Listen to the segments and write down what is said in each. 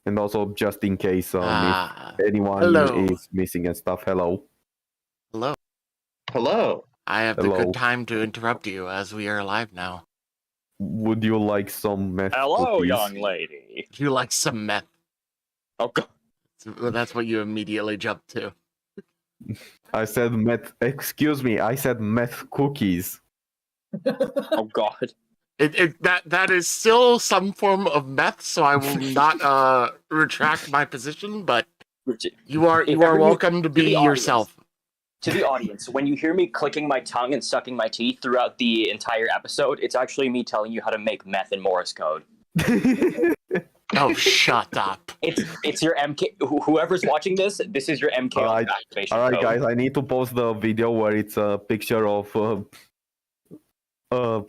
And also, just in case if anyone hello. is missing and stuff, hello. Hello. Hello. I have the Hello. good time to interrupt you as we are live now. Would you like some meth Hello, cookies? young lady. Do you like some meth? Oh, God. That's what you immediately jumped to. I said meth. Excuse me, I said meth cookies. Oh, God. That is still some form of meth, so I will not retract my position, but you are welcome to be yourself. To the audience, when you hear me clicking my tongue and sucking my teeth throughout the entire episode, it's actually me telling you how to make meth in Morse code. Oh, shut up. It's your MK. Whoever's watching this is your MK activation Alright, code. guys, I need to post the video where it's a picture of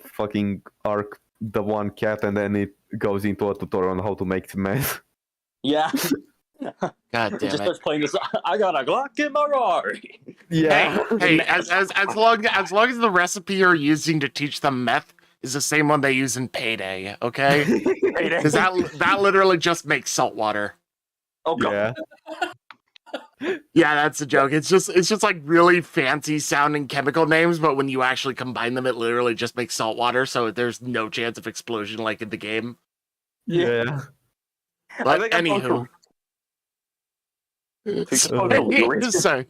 fucking Ark, the one cat, and then it goes into a tutorial on how to make meth. Yeah. God damn Just it. starts playing this. I got a Glock in my Rari. Yeah. Hey, as long as the recipe you're using to teach them meth is the same one they use in Payday, okay? Because that literally just makes salt water. Oh, God. Yeah, that's a joke. It's just like really fancy sounding chemical names, but when you actually combine them, it literally just makes salt water, so there's no chance of explosion like in the game. Yeah. But anywho. Sorry.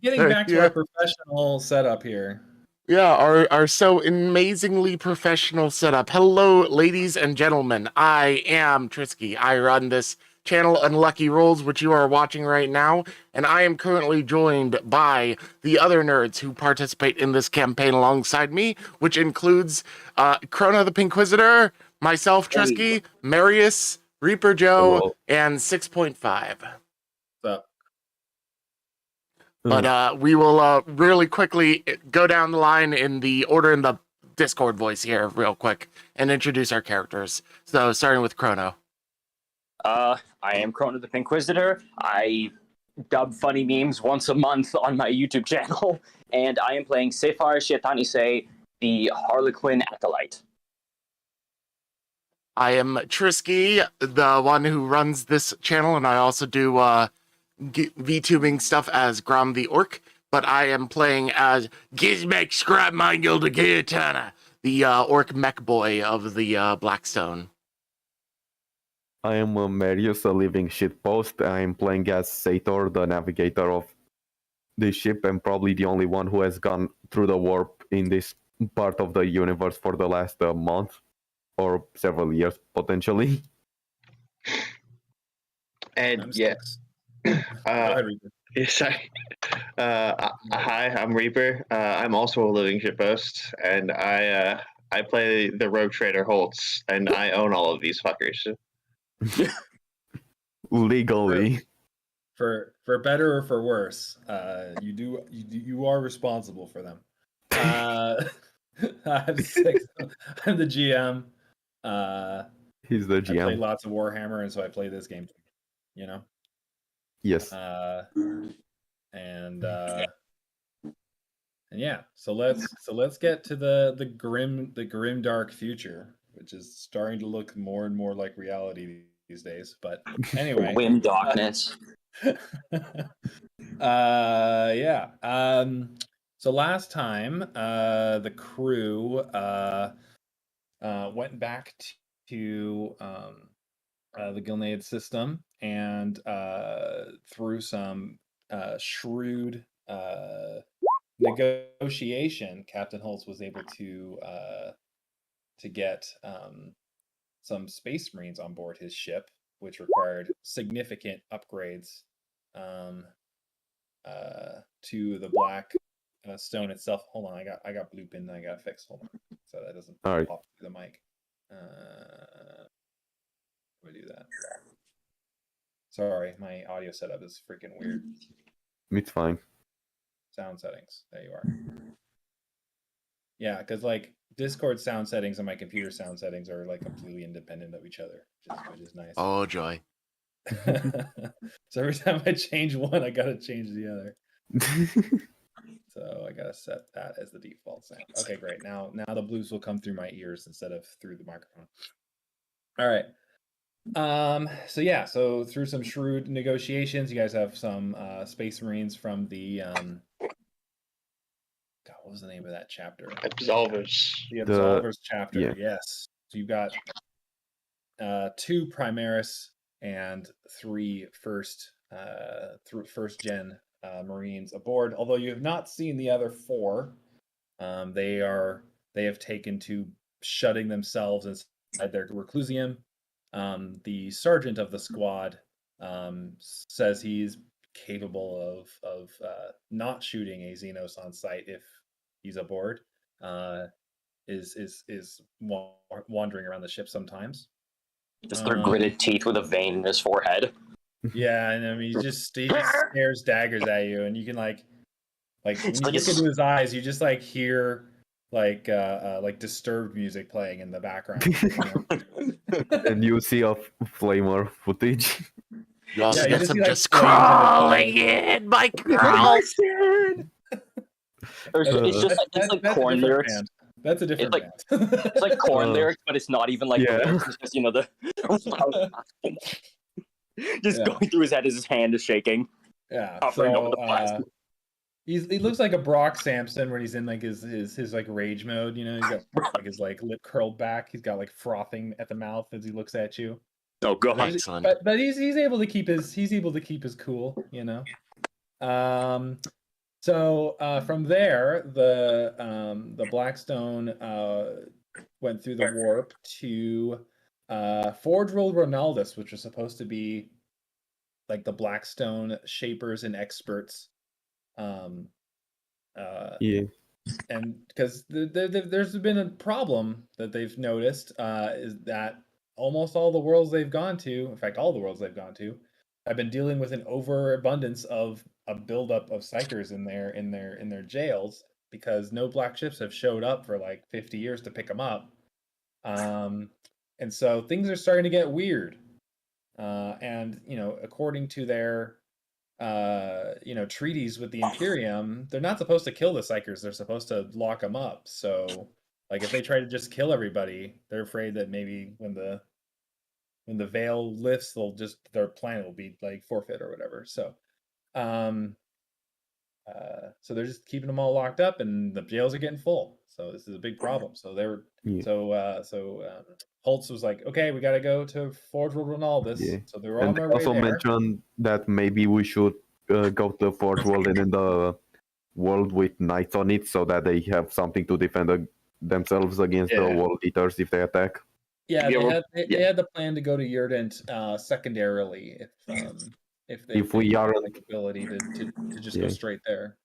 Getting back to our professional setup here. Yeah, our so amazingly professional setup. Hello, ladies and gentlemen. I am Trisky. I run this channel Unlucky Rolls, which you are watching right now, and I am currently joined by the other nerds who participate in this campaign alongside me, which includes Krona the Pinquisitor, myself, Trisky, Marius, Reaper Joe, and 6.5. So. But we will really quickly go down the line in the order in the Discord voice here real quick and introduce our characters. So starting with Chrono. I am Krona the Pinquisitor. I dub funny memes once a month on my YouTube channel, and I am playing Saphar Shaitaneese, the Harlequin Acolyte. I am Trisky, the one who runs this channel, and I also do VTubing stuff as Grom the Orc, but I am playing as Gizmek Skrapmangl da Gear-Turnah, the orc mech boy of the Blackstone. I am Marius, a living shitpost. I am playing as Sator, the navigator of the ship, and probably the only one who has gone through the warp in this part of the universe for the last month or several years, potentially. And yes. Sorry. Hi, I'm Reaper. I'm also a living shitpost, and I play the rogue trader Holtz, and I own all of these fuckers. Legally. For better or for worse, you are responsible for them. I'm 6. I'm the GM. He's the GM. I play lots of Warhammer, and so I play this game. You know. Yes. And yeah, so let's get to the grim dark future, which is starting to look more and more like reality these days. But anyway, Grim darkness. Yeah. So last time, the crew went back to the Gilnead system and through some shrewd negotiation, Captain Holtz was able to get some Space Marines on board his ship, which required significant upgrades to the Blackstone itself. Hold on, I got blue pin that I gotta fix. Hold on, so that doesn't pop through the mic. We do that. Sorry, my audio setup is freaking weird. It's fine. Sound settings. There you are. Yeah, because like Discord sound settings and my computer sound settings are like completely independent of each other, which is nice. Oh joy. So every time I change one, I gotta change the other. So I gotta set that as the default sound. Okay, great. Now the blues will come through my ears instead of through the microphone. All right. So yeah, so through some shrewd negotiations, you guys have some Space Marines from the God, what was the name of that chapter? Absolvers. The Absolvers chapter. yeah. Yes. So you've got 2 Primaris and 3 first gen Marines aboard. Although you have not seen the other 4, they have taken to shutting themselves inside their reclusium. The sergeant of the squad says he's capable of not shooting a Xenos on sight if he's aboard. Is wandering around the ship sometimes. Just their gritted teeth with a vein in his forehead. Yeah, and I mean he just stares daggers at you, and you can like when It's you like look into his eyes, you just like hear like disturbed music playing in the background. And you see a flamer footage. You also Yeah, you get just some see, like, just flames in his crawling in, my girl. It's just like, it's like corn lyrics. Band. That's a different like- band. It's like corn lyrics, but it's not even like the Yeah. lyrics. It's just, you know, the just Yeah. going through his head as his hand is shaking. Yeah. Hovering over So the plastic. he looks like a Brock Sampson when he's in like his like rage mode. You know, he's got like his like lip curled back. He's got like frothing at the mouth as he looks at you. Oh god. Excellent. But he's able to keep his cool. You know. So from there, the Blackstone went through the warp to Forge World Ronaldus, which was supposed to be like the Blackstone shapers and experts. Yeah. And because there's been a problem that they've noticed is that almost all the worlds they've gone to, in fact, all the worlds they've gone to, have been dealing with an overabundance of a buildup of psychers in their jails because no black ships have showed up for like 50 years to pick them up. And so things are starting to get weird. And you know, according to their treaties with the Imperium, they're not supposed to kill the psychers. They're supposed to lock them up. So like if they try to just kill everybody, they're afraid that maybe when the veil lifts, their planet will be like forfeit or whatever. So so they're just keeping them all locked up, and the jails are getting full. So this is a big problem. So they were Holtz was like, okay, we got to go to Forge World Ronaldus. Yeah. So they were on And they their way also there. mentioned that maybe we should go to the Forge World and in the world with knights on it, so that they have something to defend themselves against the World Eaters if they attack. Yeah, Yeah, they had the plan to go to Yurdant secondarily if we had aren't- the ability to just go straight there.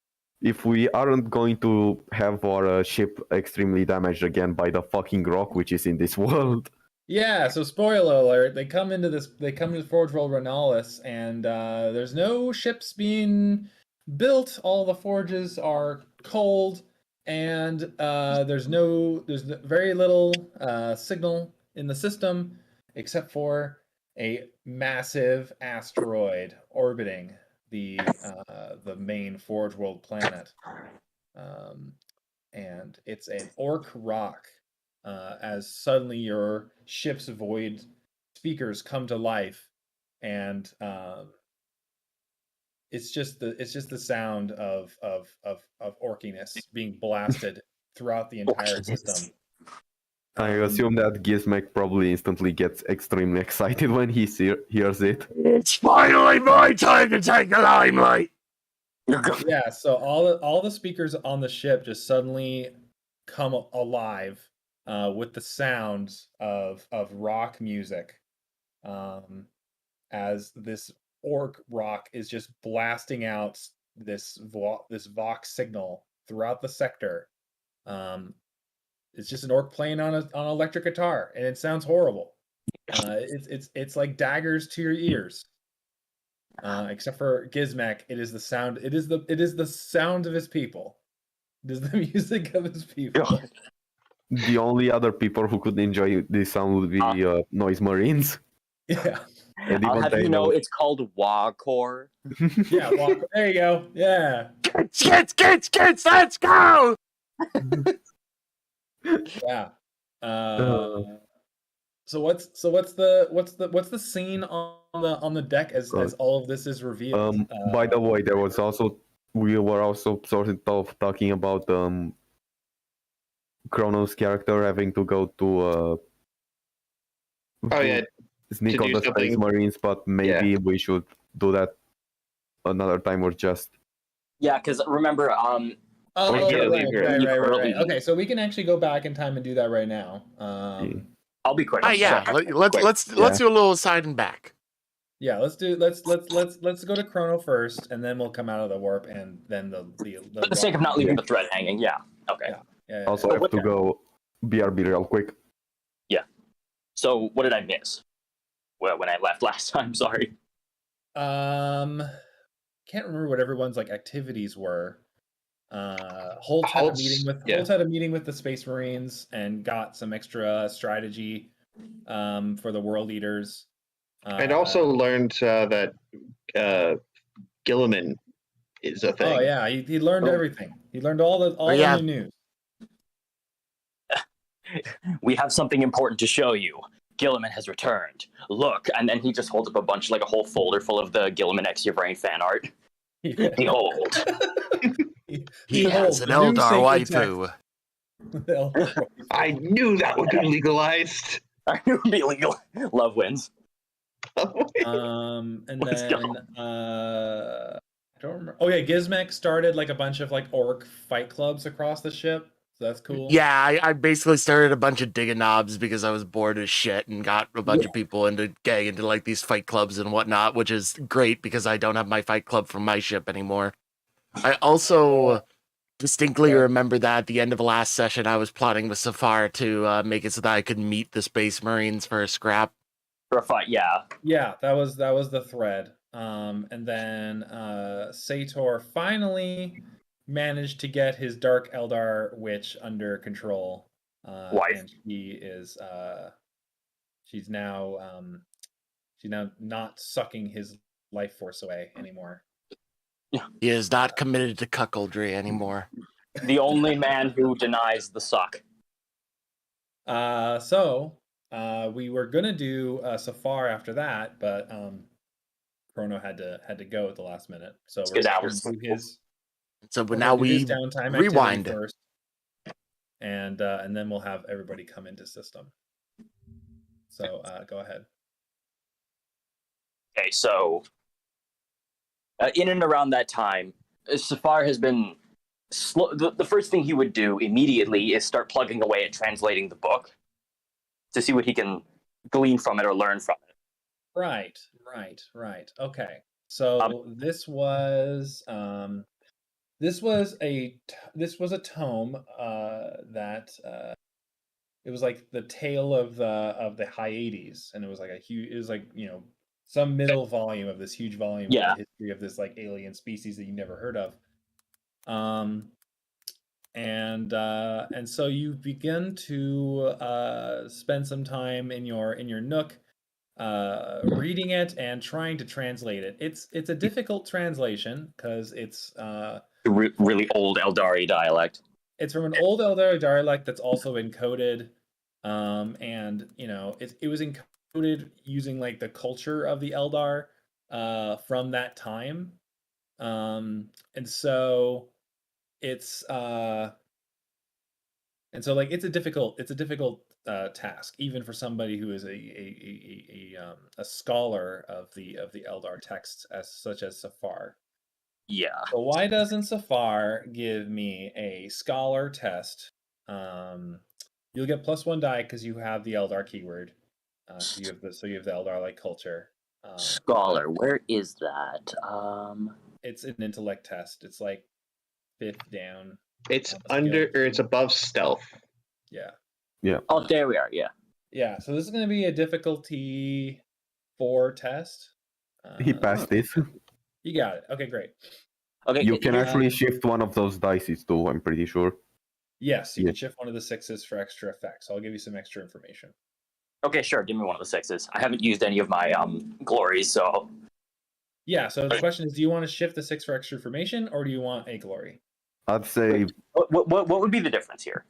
If we aren't going to have our ship extremely damaged again by the fucking rock which is in this world. Yeah, so spoiler alert, they come to Forge World Ronaldus, and there's no ships being built. All the forges are cold, and there's very little signal in the system except for a massive asteroid orbiting the main Forge World planet. And it's an orc rock. As suddenly your ship's void speakers come to life, and it's just the sound of orkiness being blasted throughout the entire system. I assume that Gizmek probably instantly gets extremely excited when he hears it. It's finally my time to take the limelight. Yeah, so all the speakers on the ship just suddenly come alive with the sounds of rock music, as this orc rock is just blasting out this vox signal throughout the sector. It's just an orc playing on an electric guitar, and it sounds horrible. It's like daggers to your ears. Except for Gizmek, it is the sound. It is the sound of his people. It is the music of his people. The only other people who could enjoy this sound would be Noise Marines. Yeah. And I'll even have they you know it's called Wagcore. Yeah. There you go. Yeah. Kids, let's go! Yeah. So what's the scene on the deck as all of this is revealed? By the way, we were also sort of talking about Chrono's character having to go to sneak to on do the Space something. Marines, but maybe we should do that another time or just. Yeah, because remember, right. Okay, so we can actually go back in time and do that right now. I'll be quick. Yeah, let's do a little side and back. Yeah, let's go to Chrono first, and then we'll come out of the warp, and then the for the sake of not leaving the thread hanging. Yeah. Okay. Yeah. Also, I have to go BRB real quick. Yeah. So what did I miss? Well, when I left last time, sorry. Can't remember what everyone's like activities were. Holtz had a meeting with the Space Marines and got some extra strategy for the World Eaters. I'd also learned that Gilliman is a thing. Oh yeah, he learned everything. He learned all the new news. We have something important to show you. Gilliman has returned. Look, and then he just holds up a whole folder full of the Gilliman X Your Brain fan art. Yeah. Behold. He has an Eldar waifu. I knew that would be legalized. I knew it would be legal. Love wins. And then I don't remember. Oh yeah, Gizmek started like a bunch of like orc fight clubs across the ship. So that's cool. Yeah, I basically started a bunch of digging knobs because I was bored as shit and got a bunch of people into like these fight clubs and whatnot, which is great because I don't have my fight club from my ship anymore. I also distinctly remember that at the end of the last session, I was plotting with Saphar to make it so that I could meet the Space Marines for a scrap. For a fight, yeah. Yeah, that was the thread. And then Sator finally managed to get his Dark Eldar witch under control. Wife. And she's now not sucking his life force away anymore. He is not committed to cuckoldry anymore. The only man who denies the suck. So we were gonna do Saphar after that, but Chrono had to go at the last minute. So we're gonna do his. So now we downtime rewind first, and then we'll have everybody come into system. So go ahead. Okay, so in and around that time, Saphar has been slow. The first thing he would do immediately is start plugging away at translating the book to see what he can glean from it or learn from it. Right. Okay. So this was a tome that it was like the tale of the Hyades, and it was like some middle volume of this huge volume of the history of this like alien species that you never heard of. And so you begin to spend some time in your nook reading it and trying to translate it. It's a difficult translation because it's really old Eldari dialect. It's from an old Eldari dialect that's also encoded, and it was encoded using like the culture of the Eldar from that time, and so it's it's a difficult task even for somebody who is a scholar of the Eldar texts such as Saphar. Yeah. So why doesn't Saphar give me a scholar test? You'll get +1 die because you have the Eldar keyword. You have the Eldar like culture. Scholar, where is that? It's an intellect test. It's like 5th down. It's it's above stealth. Yeah. Oh, there we are. Yeah. So this is going to be a difficulty 4 test. He passed it. You got it. Okay, great. Okay. You can actually shift one of those dice too, I'm pretty sure. Yes, you can shift one of the 6s for extra effects. So I'll give you some extra information. Okay, sure. Give me one of the 6s. I haven't used any of my glories, so. Yeah. So the question is, do you want to shift the 6 for extra information, or do you want a glory? I'd say. What would be the difference here?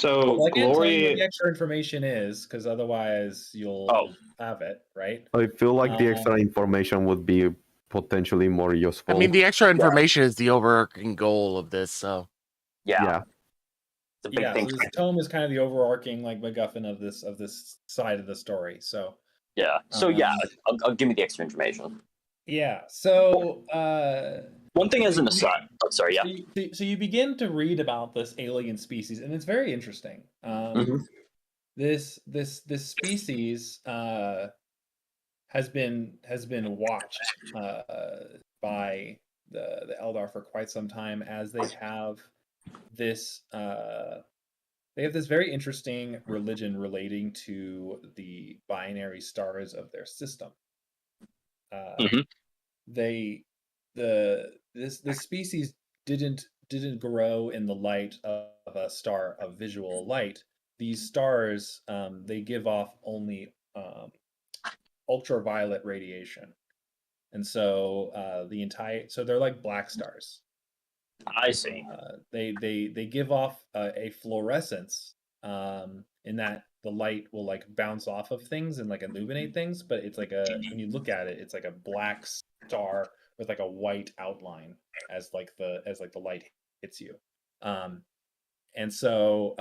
So Well, I can't tell you what the glory. extra information is, because otherwise you'll Oh. have it, right? I feel like the extra information would be potentially more useful. I mean, the extra information is the overarching goal of this. So yeah. It's a big Yeah, thing. so this tome is kind of the overarching like MacGuffin of this side of the story. So Yeah. So yeah, Um, I'll give me the extra information. yeah, so One thing as an aside. Oh, sorry. Yeah. so you begin to read about this alien species, and it's very interesting. Mhm. This species has been watched by the Eldar for quite some time, as they have this very interesting religion relating to the binary stars of their system. Mhm. This species didn't grow in the light of a star of visual light. These stars, they give off only ultraviolet radiation, and so so they're like black stars. I see. They give off a fluorescence, in that the light will like bounce off of things and like illuminate things, but it's like when you look at it, it's like a black star with like a white outline as like the light hits you. And so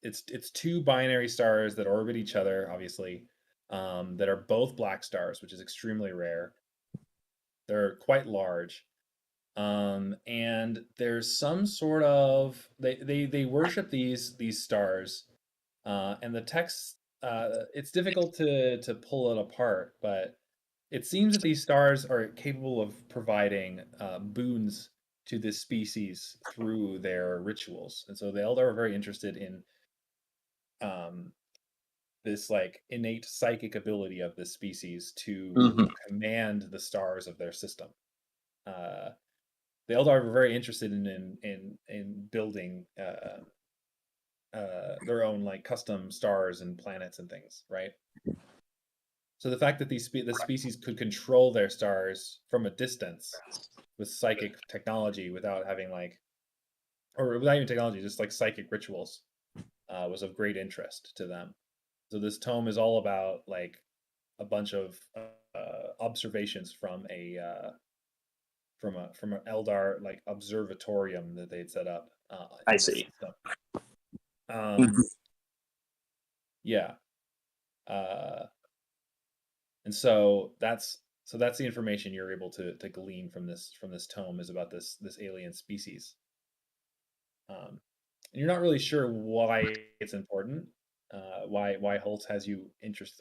it's two binary stars that orbit each other, obviously, that are both black stars, which is extremely rare. They're quite large. And there's some sort of they worship these stars, and the text, it's difficult to pull it apart, but it seems that these stars are capable of providing boons to this species through their rituals, and so the Eldar are very interested in this like innate psychic ability of this species to Mhm. command the stars of their system. The Eldar were very interested in building their own like custom stars and planets and things, right? So the fact that the species could control their stars from a distance with psychic technology, without having like, or without even technology, just like psychic rituals, was of great interest to them. So this tome is all about like a bunch of observations from from an Eldar like observatorium that they'd set up. I see. Yeah. And so that's the information you're able to glean from this tome, is about this alien species. And you're not really sure why it's important. Why Holtz has you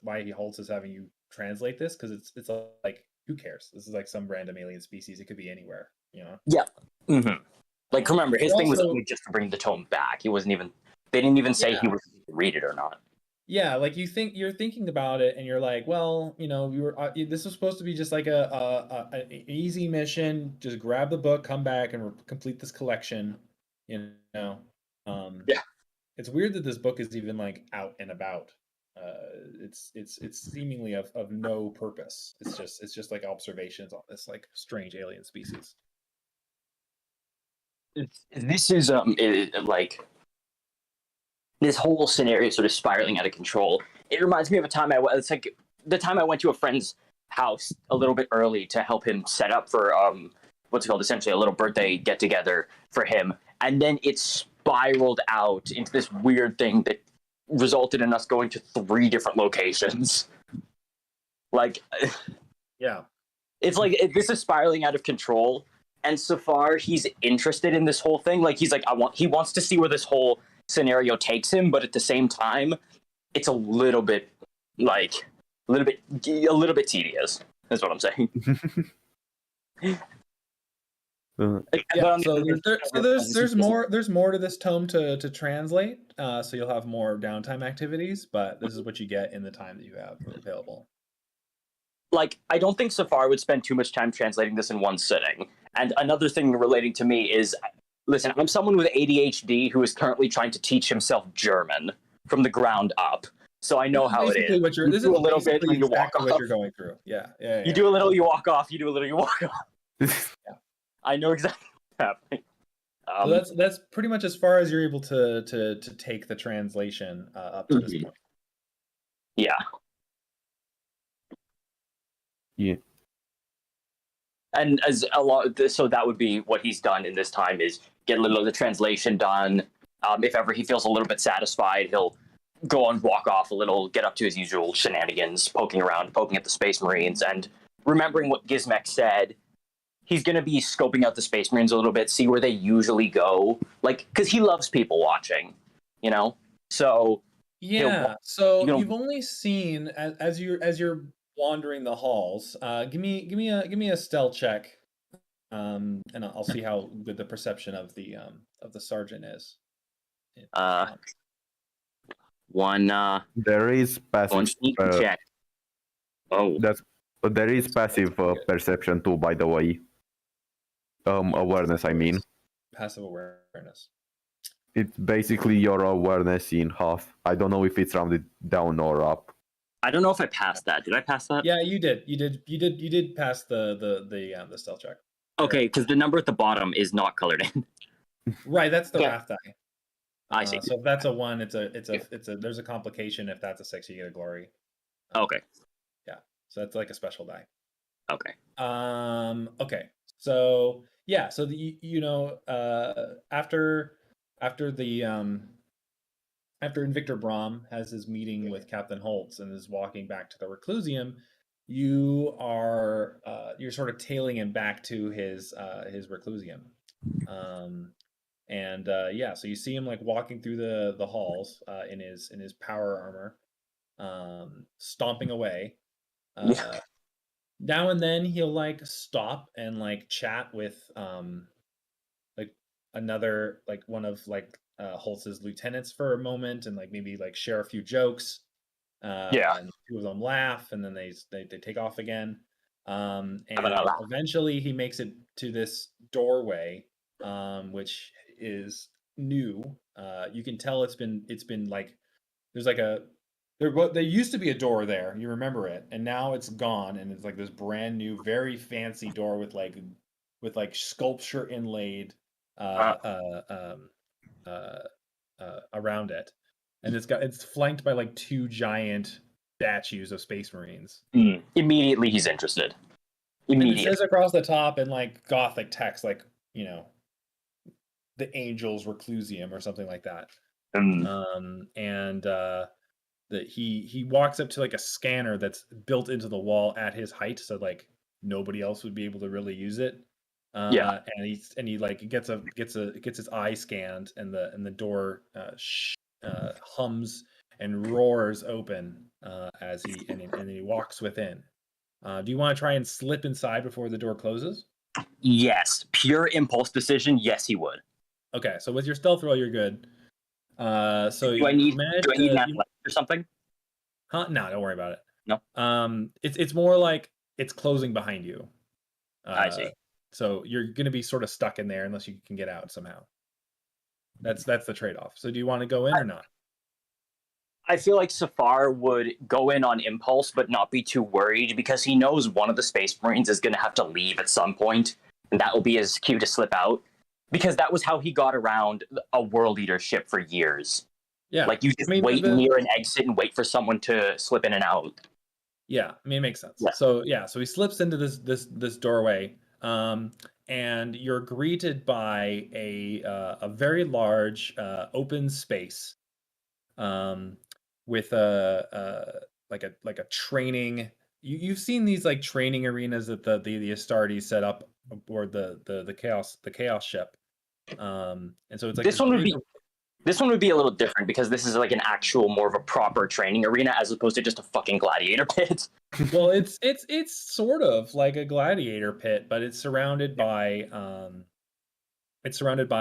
why Holtz is having you translate this, because it's like, who cares? This is like some random alien species. It could be anywhere, you know. Yeah. Mm-hmm. Like, remember, his thing was also- only just to bring the tome back. He wasn't even. They didn't even say Yeah. he was read it or not. Yeah, like you're thinking about it, and you're like, well, you know, this was supposed to be just like an easy mission. Just grab the book, come back, and complete this collection. You know, Yeah. It's weird that this book is even like out and about. It's seemingly of no purpose. It's just like observations on this like strange alien species. This is like this whole scenario sort of spiraling out of control. It reminds me of a time it's like the time I went to a friend's house a little bit early to help him set up for what's it called, essentially a little birthday get together for him, and then it spiraled out into this weird thing that resulted in us going to 3 different locations. Like, Yeah, it's like this is spiraling out of control. And Saphar, he's interested in this whole thing. Like, he's like, he wants to see where this whole scenario takes him, but at the same time, it's a little bit tedious. That's what I'm saying. yeah. So there's more to this tome to translate. So you'll have more downtime activities, but this is what you get in the time that you have available. Like, I don't think Saphar would spend too much time translating this in one sitting. And another thing relating to me is, listen, I'm someone with ADHD who is currently trying to teach himself German from the ground up. So I know how it is. This is do a little bit and you walk what off. you're going through. Yeah. You do a little, you walk off. You do a little, you walk off. Yeah. I know exactly what's happening. So that's pretty much as far as you're able to take the translation up to this point. Yeah. Yeah. And as a lot, so that would be what he's done in this time is get a little of the translation done. If ever he feels a little bit satisfied, he'll go and walk off a little, get up to his usual shenanigans, poking around, poking at the Space Marines, and remembering what Gizmek said. He's going to be scoping out the Space Marines a little bit, see where they usually go, like, because he loves people watching, you know. So yeah. So you've only seen as you're wandering the halls. Give me a stealth check, and I'll see how good the perception of the sergeant is. One. There is passive. One sneak check. But there is passive perception too, by the way. Awareness, I mean. Passive awareness. It's basically your awareness in half. I don't know if it's rounded down or up. I don't know if I passed that. Did I pass that? Yeah, you did. You did pass the stealth check. Okay, because the number at the bottom is not colored in. Right, that's the wrath die. I see. So if that's a 1, it's a there's a complication. If that's a 6, you get a glory. Okay. Yeah. So that's like a special die. Okay. Okay. So yeah. So after Invictor Brahm has his meeting with Captain Holtz and is walking back to the Reclusium, you're sort of tailing him back to his Reclusium. So you see him like walking through the halls in his power armor, stomping away. Now and then he'll like stop and like chat with like another like one of like Holtz's lieutenants for a moment and like maybe like share a few jokes. And 2 of them laugh and then they take off again. And eventually he makes it to this doorway, which is new. You can tell it's been like there's like there used to be a door there, you remember it, and now it's gone, and it's like this brand new, very fancy door with like sculpture inlaid around it, and it's flanked by like 2 giant statues of Space Marines. Immediately he's interested. It says across the top in like Gothic text, like, you know, the Angels Reclusium or something like that. That he walks up to like a scanner that's built into the wall at his height, so like nobody else would be able to really use it. And he like gets his eye scanned, and the door hums and roars open as he walks within. Do you want to try and slip inside before the door closes? Yes, pure impulse decision. Yes, he would. Okay, so with your stealth roll, you're good. So do I need an athletics or something? Huh? No, don't worry about it. No. It's more like it's closing behind you. I see. So you're going to be sort of stuck in there unless you can get out somehow. That's the trade-off. So do you want to go in or not? I feel like Saphar would go in on impulse, but not be too worried because he knows one of the Space Marines is going to have to leave at some point, and that will be his cue to slip out. Because that was how he got around a world eater ship for years. Yeah, like you just wait near an exit and wait for someone to slip in and out. Yeah, I mean, it makes sense. Yeah. So he slips into this doorway, and you're greeted by a very large open space, with a training. You've seen these like training arenas that the Astartes set up aboard the chaos ship, and so it's like this one would be a little different because this is like an actual more of a proper training arena as opposed to just a fucking gladiator pit. Well, it's sort of like a gladiator pit, but it's surrounded by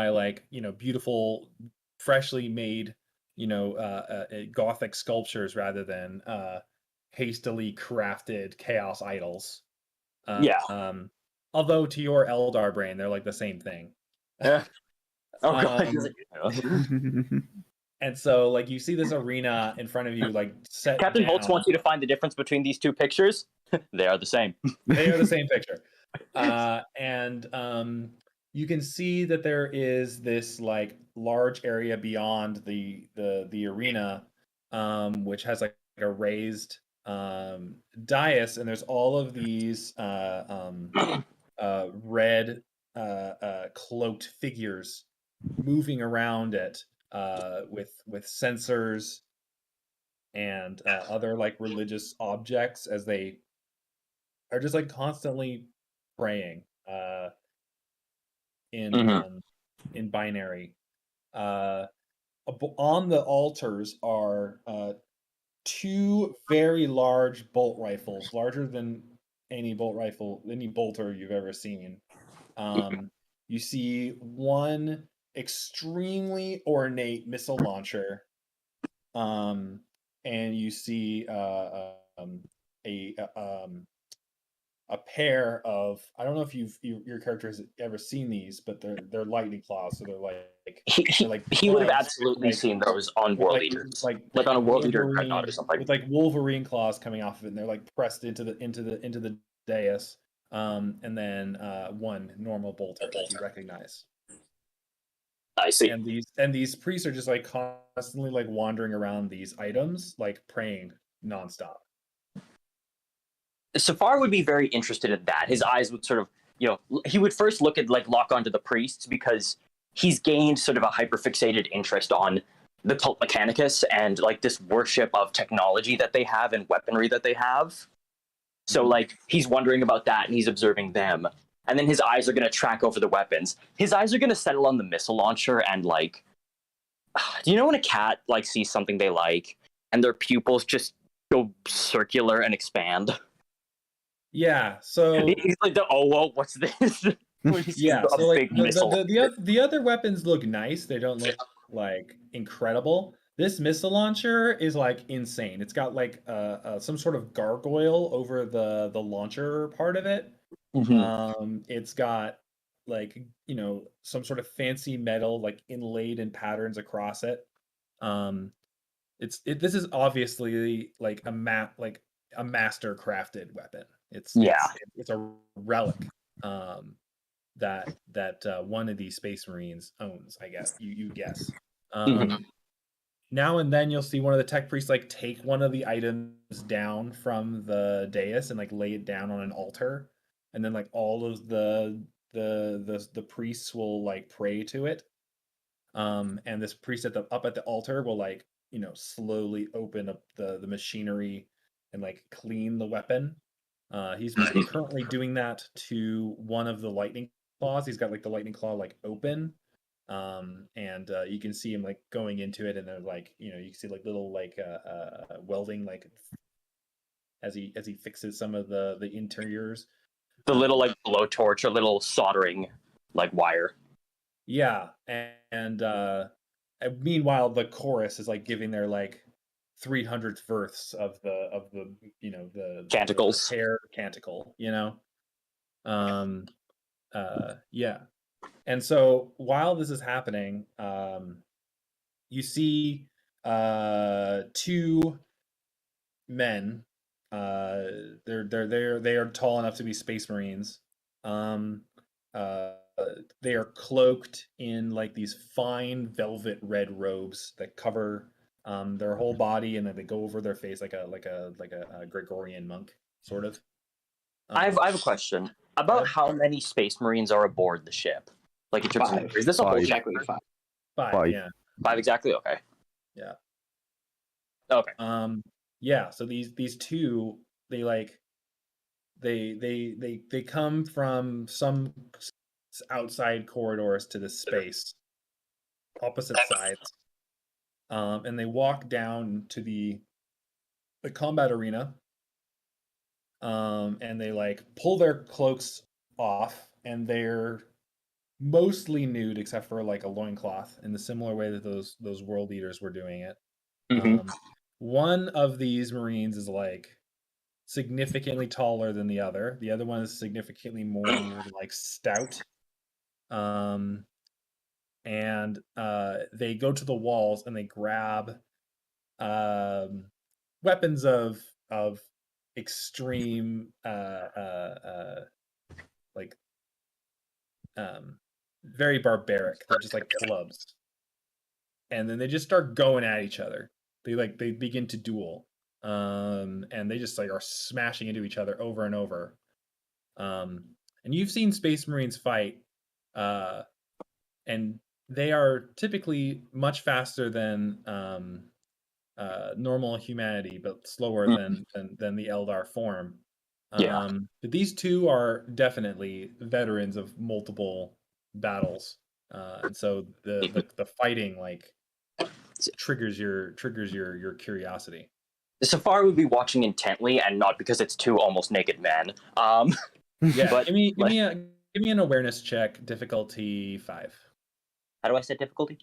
like, you know, beautiful, freshly made, you know, Gothic sculptures rather than hastily crafted chaos idols. Although to your Eldar brain, they're like the same thing. Yeah. Oh god. And so like you see this arena in front of you, like set Captain down. Holtz wants you to find the difference between these 2 pictures. They are the same. They are the same picture. you can see that there is this like large area beyond the arena, which has like a raised dais, and there's all of these red cloaked figures moving around it with sensors and other like religious objects as they are just like constantly praying in binary. On the altars are two very large bolt rifles, larger than any bolter you've ever seen. You see one extremely ornate missile launcher, and you see a pair of, I don't know if your character has ever seen these, but they're lightning claws, so they're like He would have gloves, absolutely like, seen those on World Eaters, like on a World Eater dreadnought or something. with like Wolverine claws coming off of it, and they're like pressed into the dais. And then one normal bolter that you recognize. I see. And these priests are just like constantly like wandering around these items, like praying nonstop. Saphar would be very interested in that. His eyes would sort of, he would first look lock onto the priests because he's gained sort of a hyperfixated interest on the cult mechanicus and like this worship of technology that they have and weaponry that they have. So like he's wondering about that and he's observing them. And then his eyes are going to track over the weapons. His eyes are going to settle on the missile launcher and like, do you know when a cat like sees something they like and their pupils just go circular and expand? Yeah, so he's like, what's this? Yeah, so like the other weapons look nice. They don't look like incredible. This missile launcher is like insane. It's got like some sort of gargoyle over the launcher part of it. It's got like some sort of fancy metal like inlaid in patterns across it. This is obviously like a master crafted weapon. It's a relic that one of these Space Marines owns, I guess. You guess. Now and then you'll see one of the tech priests like take one of the items down from the dais and like lay it down on an altar, and then like all of the priests will like pray to it. And this priest up at the altar will like slowly open up the machinery and like clean the weapon. He's currently doing that to one of the lightning claws. He's got like the lightning claw like open, and you can see him like going into it, and they're like you can see like little like welding like as he fixes some of the interiors. The little like blowtorch or little soldering like wire. Yeah, and meanwhile the chorus is like giving their like 300th verse of the the canticles, the hair canticle, yeah. And so while this is happening, you see two men. They are tall enough to be Space Marines. They are cloaked in like these fine velvet red robes that cover their whole body, and then they go over their face like a Gregorian monk, sort of. I have a question about how many Space Marines are aboard the ship. Like in terms of, is this a whole exactly five? Five, yeah. 5 exactly. Okay. Yeah. Okay. Yeah. So these two, they like they come from some outside corridors to this space, opposite sides, and they walk down to the combat arena, and they like pull their cloaks off, and they're mostly nude except for like a loincloth, in the similar way that those world eaters were doing it. One of these Marines is like significantly taller than the other. The other one is significantly more like stout. And they go to the walls and they grab weapons of extreme very barbaric. They're just like clubs, and then they just start going at each other. They begin to duel, and they just like are smashing into each other over and over. And you've seen Space Marines fight, and they are typically much faster than normal humanity, but slower than the Eldar form. Yeah. But these two are definitely veterans of multiple battles, and so the fighting like triggers your curiosity. Saphar would be watching intently, and not because it's two almost naked men. Yeah, but give me an awareness check, difficulty 5. how do I set difficulty?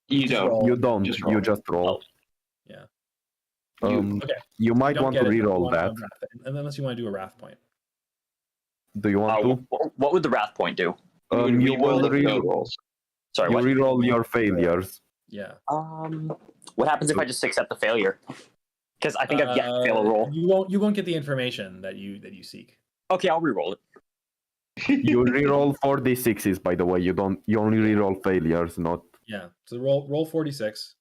You Just don't. roll. You don't. Just You roll. just roll. Yeah. Okay. You might Don't want get to it, you reroll want that. on Wrath, unless you want to do a Wrath point. Do you want to? What would the Wrath point do? You will the re- code rolls. Sorry, you what? reroll your failures. Yeah. What happens if I just accept the failure? Because I think I've yet to fail a roll. You won't get the information that you seek. Okay, I'll re-roll it. You reroll 4d6s, by the way. You only reroll failures, not. Yeah. So roll 46.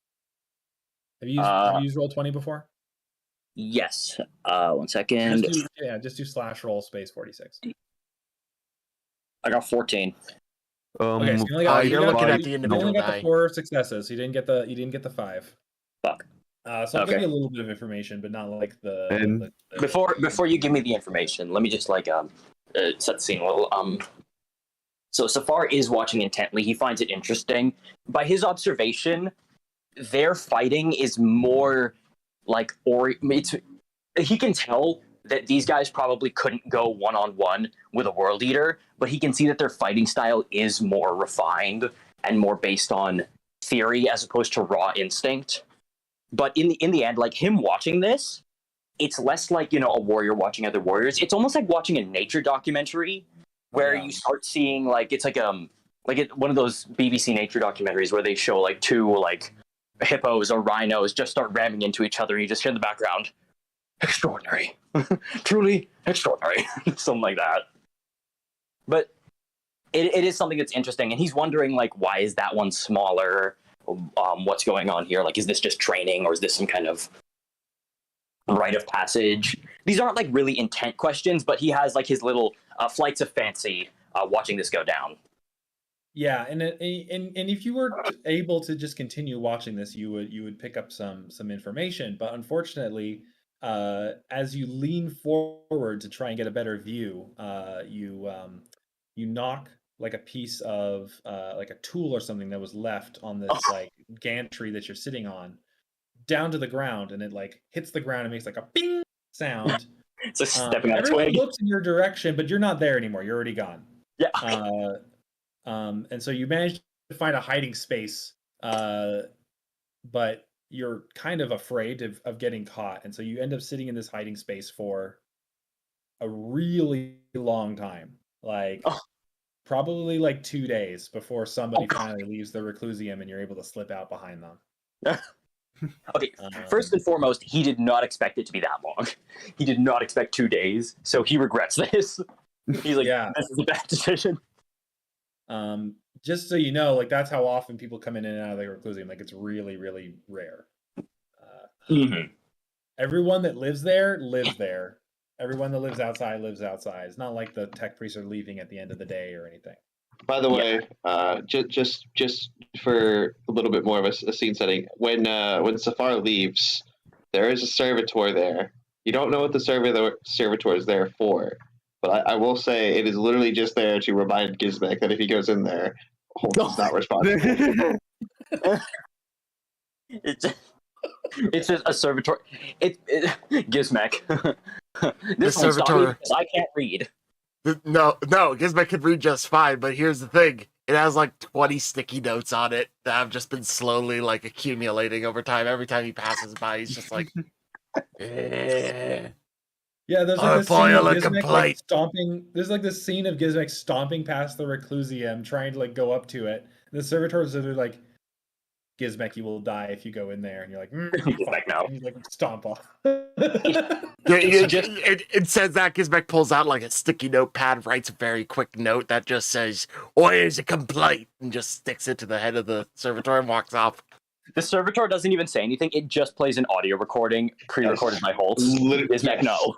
Have you used roll 20 before? Yes. 1 second. Just do /roll space 46. I got 14. Okay, so you only got, you're looking at the you individual only got die. the 4 successes. You didn't get the 5. Fuck. So I'll give you a little bit of information, but not like the Before you give me the information, let me just like set the scene a little. So Saphar is watching intently. He finds it interesting. By his observation, their fighting is more like he can tell that these guys probably couldn't go one-on-one with a world eater, but he can see that their fighting style is more refined and more based on theory as opposed to raw instinct. But in the end, like him watching this, it's less like, a warrior watching other warriors. It's almost like watching a nature documentary where you start seeing it's like one of those BBC nature documentaries where they show like two like hippos or rhinos just start ramming into each other and you just hear in the background, extraordinary, truly extraordinary, something like that. But it is something that's interesting, and he's wondering like, why is that one smaller? What's going on here? Like, is this just training, or is this some kind of rite of passage? These aren't like really intent questions, but he has like his little flights of fancy watching this go down. Yeah, and if you were able to just continue watching this, you would pick up some information. But unfortunately, as you lean forward to try and get a better view, you knock like a piece of like a tool or something that was left on this like gantry that you're sitting on down to the ground, and it like hits the ground and makes like a bing sound. It's like stepping on a everyone twig. looks in your direction, but you're not there anymore. You're already gone. Yeah. And so you managed to find a hiding space, but you're kind of afraid of getting caught, and so you end up sitting in this hiding space for a really long time, like probably like 2 days before somebody finally leaves the reclusium and you're able to slip out behind them. Okay, first and foremost, he did not expect it to be that long. He did not expect 2 days, so he regrets this. He's like, this is a bad decision. Just so you know, like that's how often people come in and out of the reclusium. Like it's really, really rare. Everyone that lives there lives there. Everyone that lives outside lives outside. It's not like the tech priests are leaving at the end of the day or anything. By the way, just for a little bit more of a scene setting, when Saphar leaves, there is a servitor there. You don't know what the servitor is there for, but I will say it is literally just there to remind Gizmek that if he goes in there, Holtz is not responsible. It's just a servitor. Gizmek. This The one's not me servitor. because I can't read. No, Gizmek could read just fine, but here's the thing. It has like 20 sticky notes on it that have just been slowly like accumulating over time. Every time he passes by, he's just like, Yeah, there's like this scene of Gizmek like stomping. There's like this scene of Gizmek stomping past the reclusium, trying to like go up to it. The servitors are like, Gizmek, you will die if you go in there, and you're like, Gizmek, no. And you like stomp off. It says that Gizmek pulls out like a sticky notepad, writes a very quick note that just says, "Oh, here's a complaint," and just sticks it to the head of the servitor and walks off. The servitor doesn't even say anything. It just plays an audio recording pre-recorded by Holtz. Gizmek, no.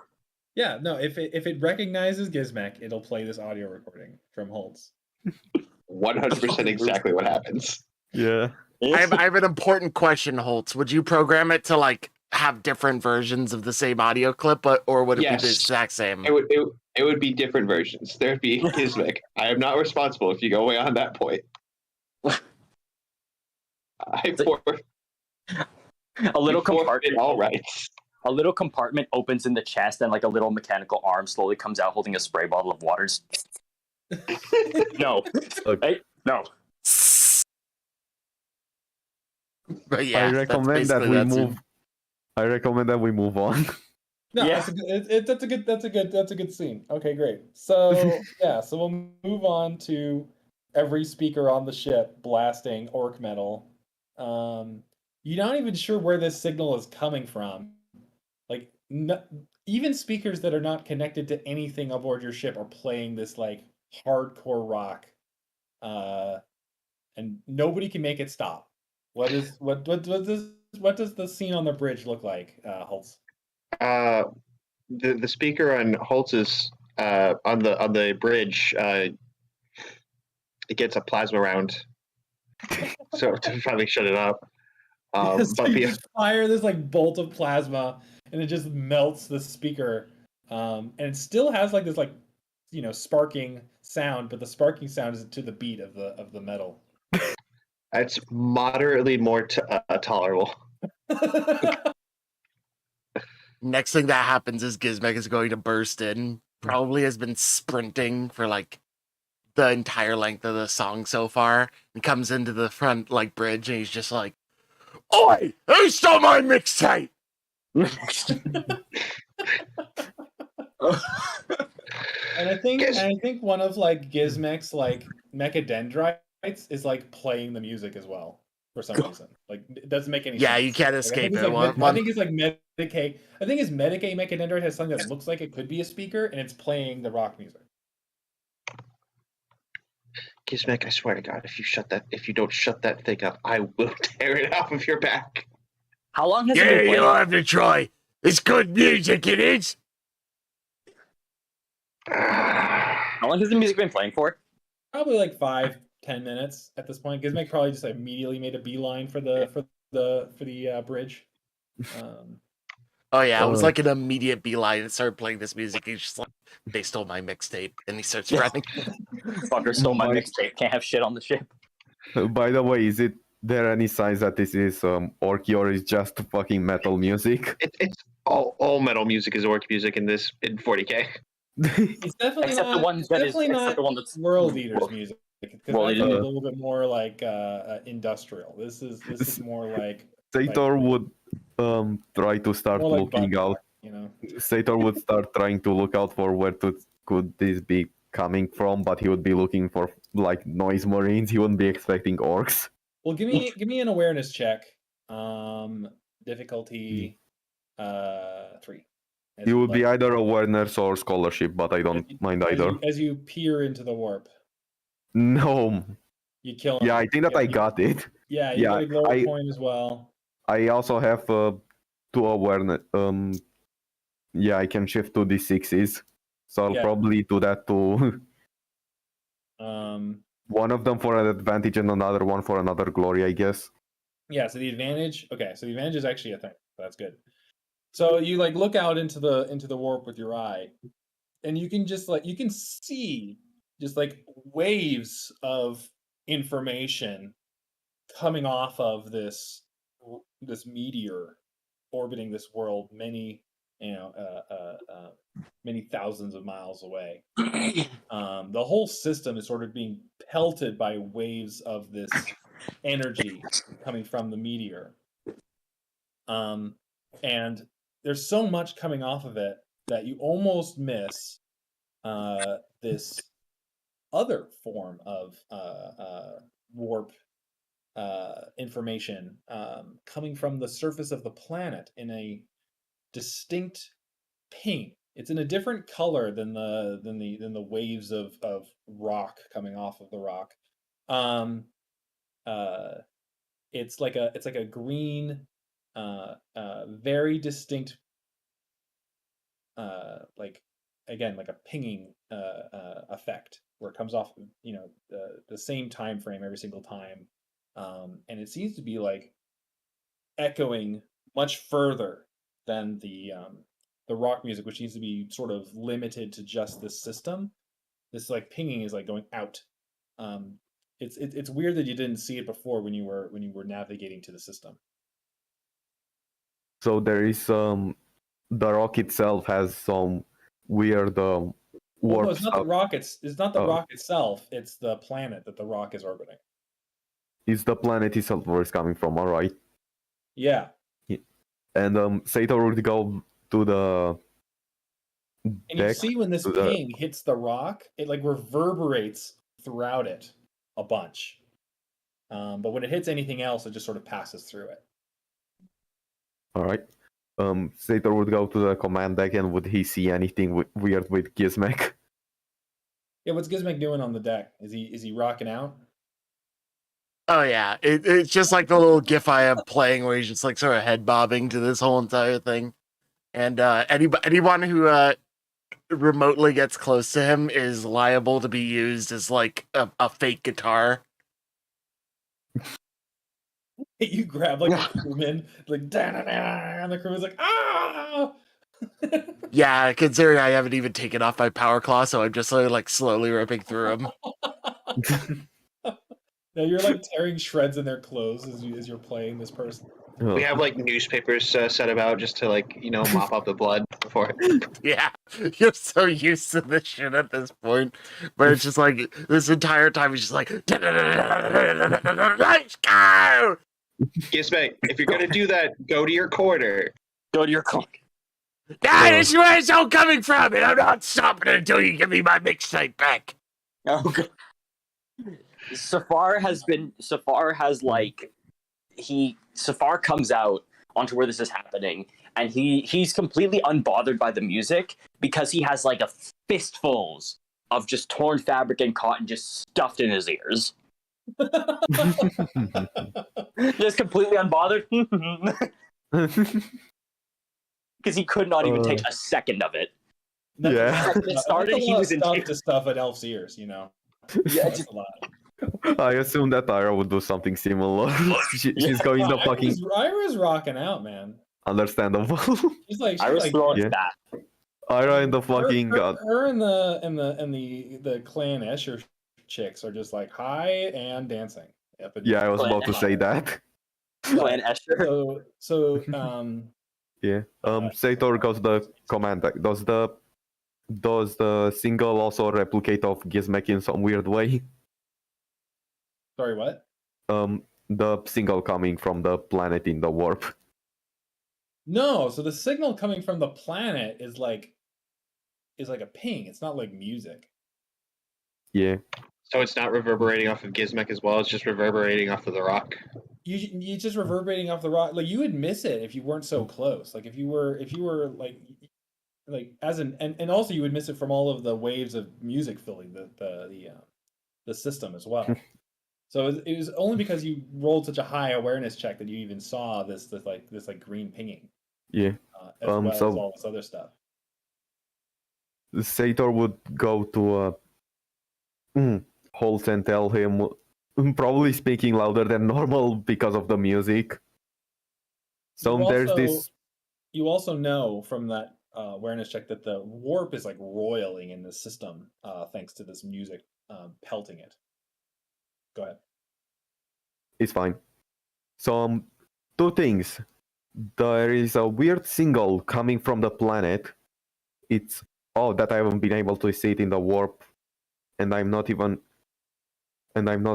Yeah, no. If it recognizes Gizmek, it'll play this audio recording from Holtz. 100% exactly what happens. Yeah. I have an important question, Holtz. Would you program it to like have different versions of the same audio clip, or would it be the Yes. exact same? It would be different versions. There'd be Gizmek. I am not responsible if you go beyond that point. A little compartment. All rights. A little compartment opens in the chest, and like a little mechanical arm slowly comes out, holding a spray bottle of water. No, Okay. hey, no. But yeah, I recommend that we move. I recommend that we move on. No, Yeah. that's a good scene. Okay, great. So yeah, so we'll move on to every speaker on the ship blasting orc metal. You're not even sure where this signal is coming from. Like, even speakers that are not connected to anything aboard your ship are playing this like hardcore rock, and nobody can make it stop. What does the scene on the bridge look like, Holtz? The speaker on Holtz's on the bridge it gets a plasma round, so to finally shut it up. So you just fire this like bolt of plasma, and it just melts the speaker, and it still has like this like sparking sound, but the sparking sound is to the beat of the metal. It's moderately more tolerable. Next thing that happens is Gizmek is going to burst in. Probably has been sprinting for like the entire length of the song so far, and comes into the front like bridge, and he's just like, "Oi, who stole my mixtape?" And I think one of like Gizmek's like mechadendrites is like playing the music as well for some reason. Like it doesn't make any sense. Yeah, you can't escape it. I think it's like Medicaid. I think his Medicaid mechadendrite has something that looks like it could be a speaker, and it's playing the rock music. Gizmek, I swear to God, if you don't shut that thing up, I will tear it off of your back. How long has it Yeah, been playing? you'll have to try. It's good music, it is. How long has the music been playing for? Probably like 5-10 minutes at this point. Gizmek probably just immediately made a beeline for the bridge. Oh yeah, it was like an immediate beeline. It started playing this music. He's just like, "They stole my mixtape," and he starts running. Fucker stole my mixtape. Can't have shit on the ship. By the way, is there any signs that this is orc or is just fucking metal music? It's all metal music is orc music in 40K. It's definitely Except not, the one that is, definitely except not the one that's World Eaters music. Because World that's Eaters. a little bit more like industrial. This is more like Sator would try to start more like looking Buck, out. Sator would start trying to look out for where could this be coming from, but he would be looking for like noise marines. He wouldn't be expecting orcs. Well, give me an awareness check. Difficulty 3. It would be either awareness or scholarship, but I don't mind either. As you peer into the warp. No. You kill him. Yeah, I think that I got it. Yeah, you get a glory point as well. I also have 2 awareness. Yeah, I can shift to D6s. So I'll probably do that too. One of them for an advantage and another one for another glory, I guess. Yeah, so the advantage. Okay, so the advantage is actually a thing. That's good. So you like look out into the warp with your eye, and you can just like you can see just like waves of information coming off of this meteor orbiting this world many thousands of miles away. The whole system is sort of being pelted by waves of this energy coming from the meteor. And there's so much coming off of it that you almost miss this other form of warp information coming from the surface of the planet in a distinct pink. It's in a different color than the waves of rock coming off of the rock. It's like a green, very distinct, like again like a pinging effect where it comes off, the same time frame every single time, and it seems to be like echoing much further than the rock music, which needs to be sort of limited to just this system. This like pinging is like going out. It's weird that you didn't see it before when you were navigating to the system. So there is the rock itself has some weird Well, warp no, it's not the stuff. rock. It's not the Oh. rock itself. It's the planet that the rock is orbiting. Is the planet itself where it's coming from? All right. Yeah, And Sator would go to the and you deck. see when this to the- ping hits the rock, it like reverberates throughout it a bunch. But when it hits anything else, it just sort of passes through it. All right. Sator would go to the command deck, and would he see anything weird with Gizmek? Yeah, what's Gizmek doing on the deck? Is he rocking out? Oh yeah, it's just like the little GIF I am playing where he's just like sort of head bobbing to this whole entire thing, and anyone who remotely gets close to him is liable to be used as like a fake guitar. You grab like a crewman, like da-na-na, and the crewman's like ah. Yeah, considering I haven't even taken off my power claw, so I'm just sort of like slowly ripping through him. Now you're like tearing shreds in their clothes as you're playing this person. We have like newspapers set about just to like mop up the blood before. Yeah, you're so used to this shit at this point, but it's just like this entire time he's just like, let's go. Gizmek, if you're gonna do that, go to your corner. Go to your corner. That is where it's all coming from, and I'm not stopping until you give me my mixtape back. Oh, God. Saphar comes out onto where this is happening, and he's completely unbothered by the music because he has like a fistfuls of just torn fabric and cotton just stuffed in his ears. Just completely unbothered. Because he could not even take a second of it. Yeah. It started, he was in stuff tears. to stuff at elf's ears, Yeah, That's just- a lot. I assume that Tyra would do something similar. She's going the fucking Ira's rocking out, man. understandable. I was throwing yeah. back. Ira in the fucking her and the clan Escher chicks are just like high and dancing. yeah, I was about to say that. Clan Escher. So Yeah. Sator goes the command deck. Does the single also replicate of Gizmek in some weird way? sorry, what? The single coming from the planet in the warp. No, so the signal coming from the planet is like a ping. It's not like music. Yeah. So it's not reverberating off of Gizmek as well. It's just reverberating off of the rock. You just reverberating off the rock. Like you would miss it if you weren't so close. Like if you were like as an and also you would miss it from all of the waves of music filling the system as well. So it was only because you rolled such a high awareness check that you even saw this green pinging. Yeah. As well as so- all this other stuff. Sator would go to Holtz and tell him, probably speaking louder than normal because of the music. So there's this. You also know from that awareness check that the warp is like roiling in the system thanks to this music pelting it. Go ahead. It's fine. So two things. There is a weird single coming from the planet. It's that I haven't been able to see it in the warp, and I'm not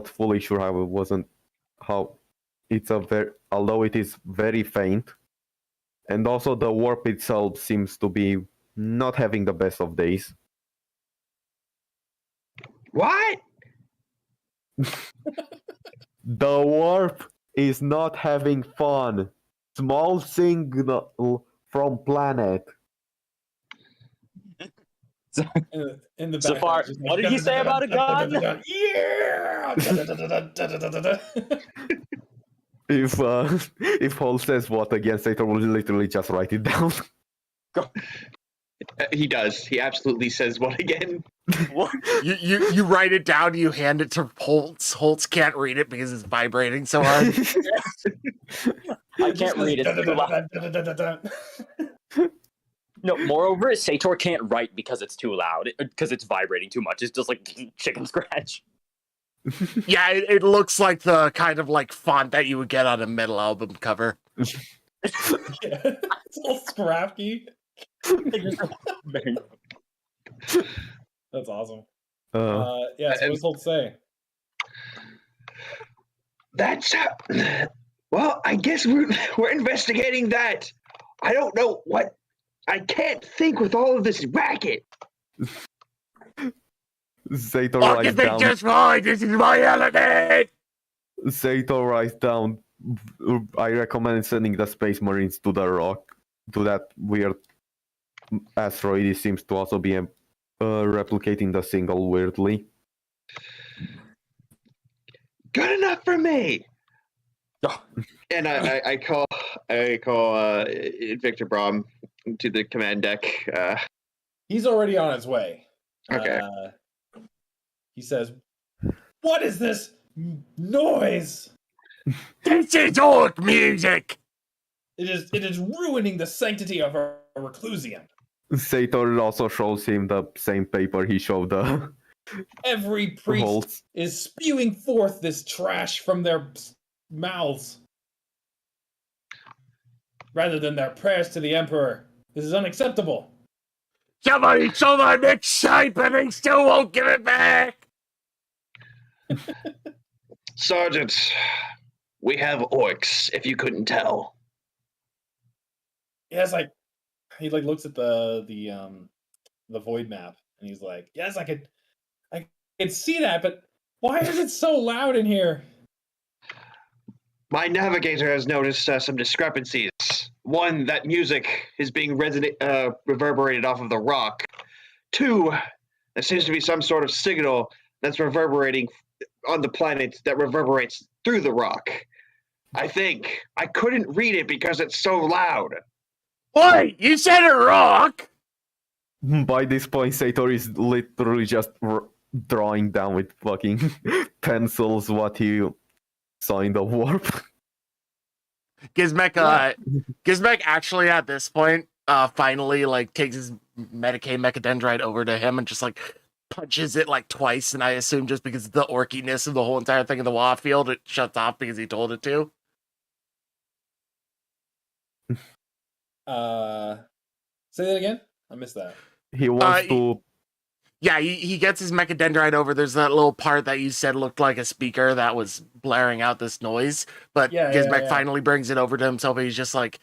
fully sure how it's although it is very faint, and also the warp itself seems to be not having the best of days. What? The warp is not having fun. Small signal from planet. In the So back, far, just what did he say about a gun? Yeah. If Holtz says what again, Sator will literally just write it down. He does. He absolutely says what again? What? You write it down, you hand it to Holtz. Holtz can't read it because it's vibrating so hard. I can't read it. It's too loud. No, moreover, Sator can't write because it's too loud, because it's vibrating too much. It's just like chicken scratch. Yeah, it looks like the kind of like font that you would get on a metal album cover. It's all scrappy. That's awesome. Yeah, so what does Holt say? That's well, I guess we're investigating that. I don't know what. I can't think with all of this racket. Sator writes down. Just fine. This is my element. Sator writes down. I recommend sending the Space Marines to the rock, to that weird asteroid. It seems to also be replicating the single weirdly. Good enough for me. Oh. And I call Victor Brom to the command deck. He's already on his way. Okay. He says, "What is this noise? This is orc music. It is ruining the sanctity of our reclusium. Sator also shows him the same paper he showed the Every priest Holtz. is spewing forth this trash from their mouths rather than their prayers to the Emperor. This is unacceptable." Somebody saw my mixtape and they still won't give it back. Sergeant, we have orcs, if you couldn't tell. Yes, he looks at the void map and he's like, "Yes, I could see that, but why is it so loud in here?" My navigator has noticed some discrepancies. One, that music is being reverberated off of the rock. Two, there seems to be some sort of signal that's reverberating on the planet that reverberates through the rock. I think I couldn't read it because it's so loud. Wait, you said a rock? By this point, Sator is literally just drawing down with fucking pencils what he saw in the warp. Gizmek actually at this point finally like takes his Medicaid mechadendrite over to him and just like punches it like twice, and I assume just because of the orkiness of the whole entire thing in the Wa field, it shuts off because he told it to. Say that again? I missed that. He wants to. Yeah, he gets his mechadendrite over. There's that little part that you said looked like a speaker that was blaring out this noise. But Gizmek finally brings it over to himself, and he's just like,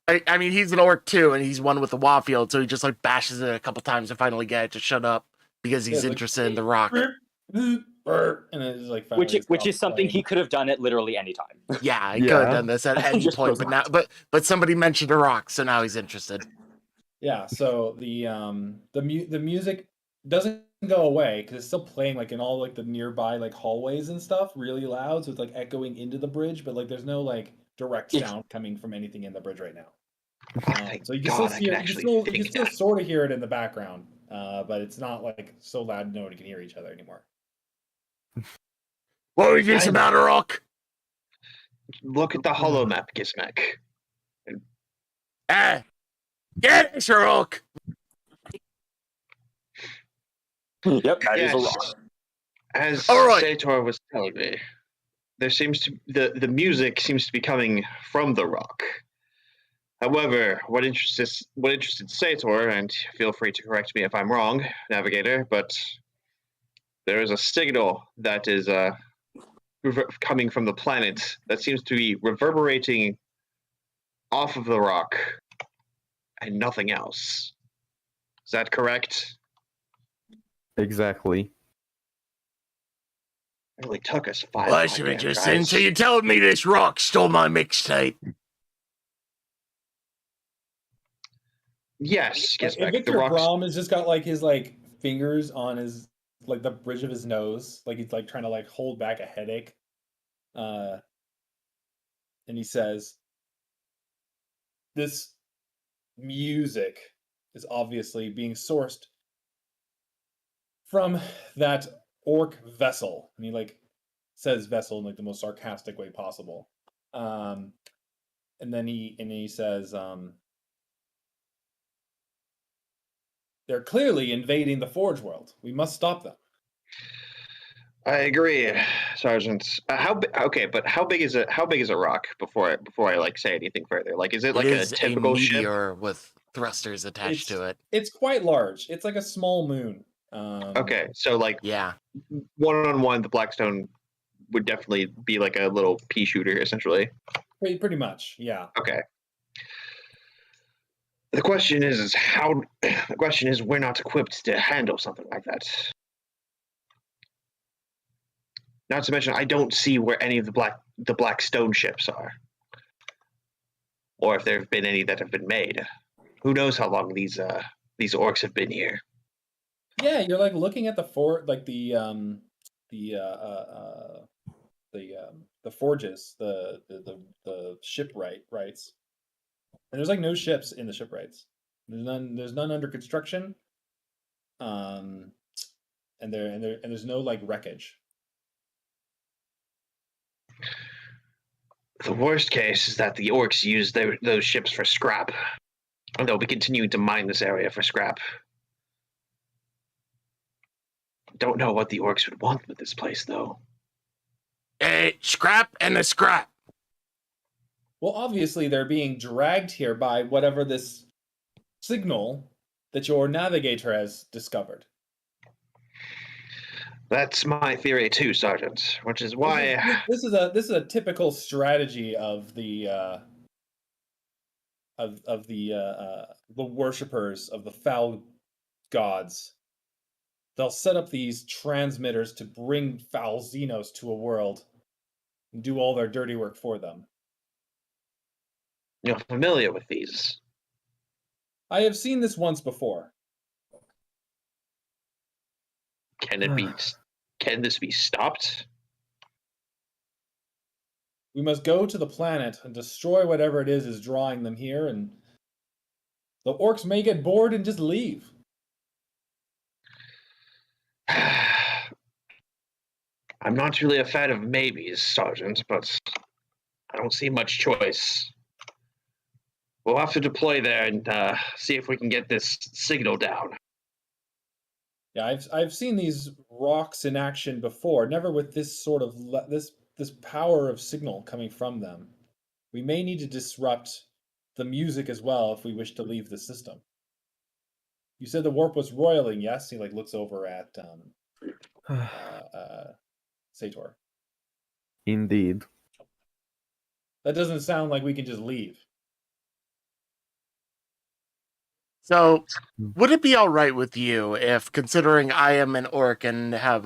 I mean, he's an orc too, and he's one with the Wa field, so he just like bashes it a couple times to finally get it to shut up because he's interested in the rock. And it's like which is something he could have done at literally any time. Yeah, he could have done this at any point, but now, but somebody mentioned a rock, so now he's interested. Yeah, so the music doesn't go away because it's still playing like in all like the nearby like hallways and stuff really loud, so it's like echoing into the bridge, but like there's no like direct sound coming from anything in the bridge right now. So you can still hear, you can still sort of hear it in the background, but it's not like so loud no one can hear each other anymore. What was this about a rock? Look at the holo map, Gizmek. Yeah, it's a rock. Yep, that is a rock. As Sator was telling me, there seems to the music seems to be coming from the rock. However, what interested Sator, and feel free to correct me if I'm wrong, Navigator, but there is a signal that is coming from the planet that seems to be reverberating off of the rock and nothing else. Is that correct? Exactly. It really took us 5 Well, that's interesting. So you told me this rock stole my mixtape. Yes, Like, Gizmek. Victor The rocks. Brom has just got like his like fingers on his like the bridge of his nose, like he's like trying to like hold back a headache. And he says, "This music is obviously being sourced from that orc vessel." And he like says vessel in like the most sarcastic way possible. And then he says, "They're clearly invading the Forge world. We must stop them." I agree, Sergeant. But how big is it? How big is a rock? Before I like say anything further, like is it like it a is typical a ship? meteor with thrusters attached to it. It's quite large. It's like a small moon. Okay, so like Yeah. 1-on-1, the Blackstone would definitely be like a little pea shooter, essentially. Pretty much, yeah. Okay. The question is how. The question is, we're not equipped to handle something like that. Not to mention, I don't see where any of the Blackstone ships are, or if there have been any that have been made. Who knows how long these orcs have been here? Yeah, you're like looking at the forges, the shipwrights, and there's like no ships in the shipwrights. There's none under construction. And there's no like wreckage. The worst case is that the orcs use those ships for scrap, and they'll be continuing to mine this area for scrap. Don't know what the orcs would want with this place, though. A scrap and a scrap. Well, obviously they're being dragged here by whatever this signal that your navigator has discovered. That's my theory too, Sergeant. Which is why this is a typical strategy of the worshippers of the foul gods. They'll set up these transmitters to bring foul Xenos to a world and do all their dirty work for them. you're familiar with these. I have seen this once before. Can this be stopped? We must go to the planet and destroy whatever it is drawing them here, and the orcs may get bored and just leave. I'm not really a fan of maybes, Sergeant, but I don't see much choice. We'll have to deploy there and see if we can get this signal down. Yeah, I've seen these rocks in action before, never with this sort of this power of signal coming from them. We may need to disrupt the music as well if we wish to leave the system. You said the warp was roiling, yes? He like looks over at Sator. Indeed. That doesn't sound like we can just leave. So, would it be all right with you if, considering I am an orc and have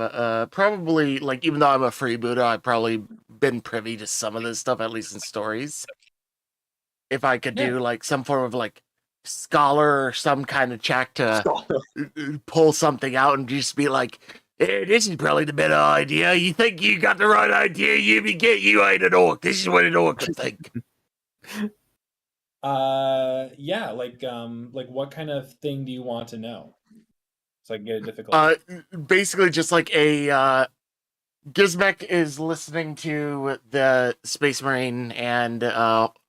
probably, like, even though I'm a freebooter, I've probably been privy to some of this stuff, at least in stories. If I could do, like, some form of, like, scholar or some kind of check to pull something out and just be like, hey, this is probably the better idea. You think you got the right idea? You ain't an orc. This is what an orc would think. Yeah, like what kind of thing do you want to know? So I can get a difficult. Basically just like a Gizmek is listening to the Space Marine and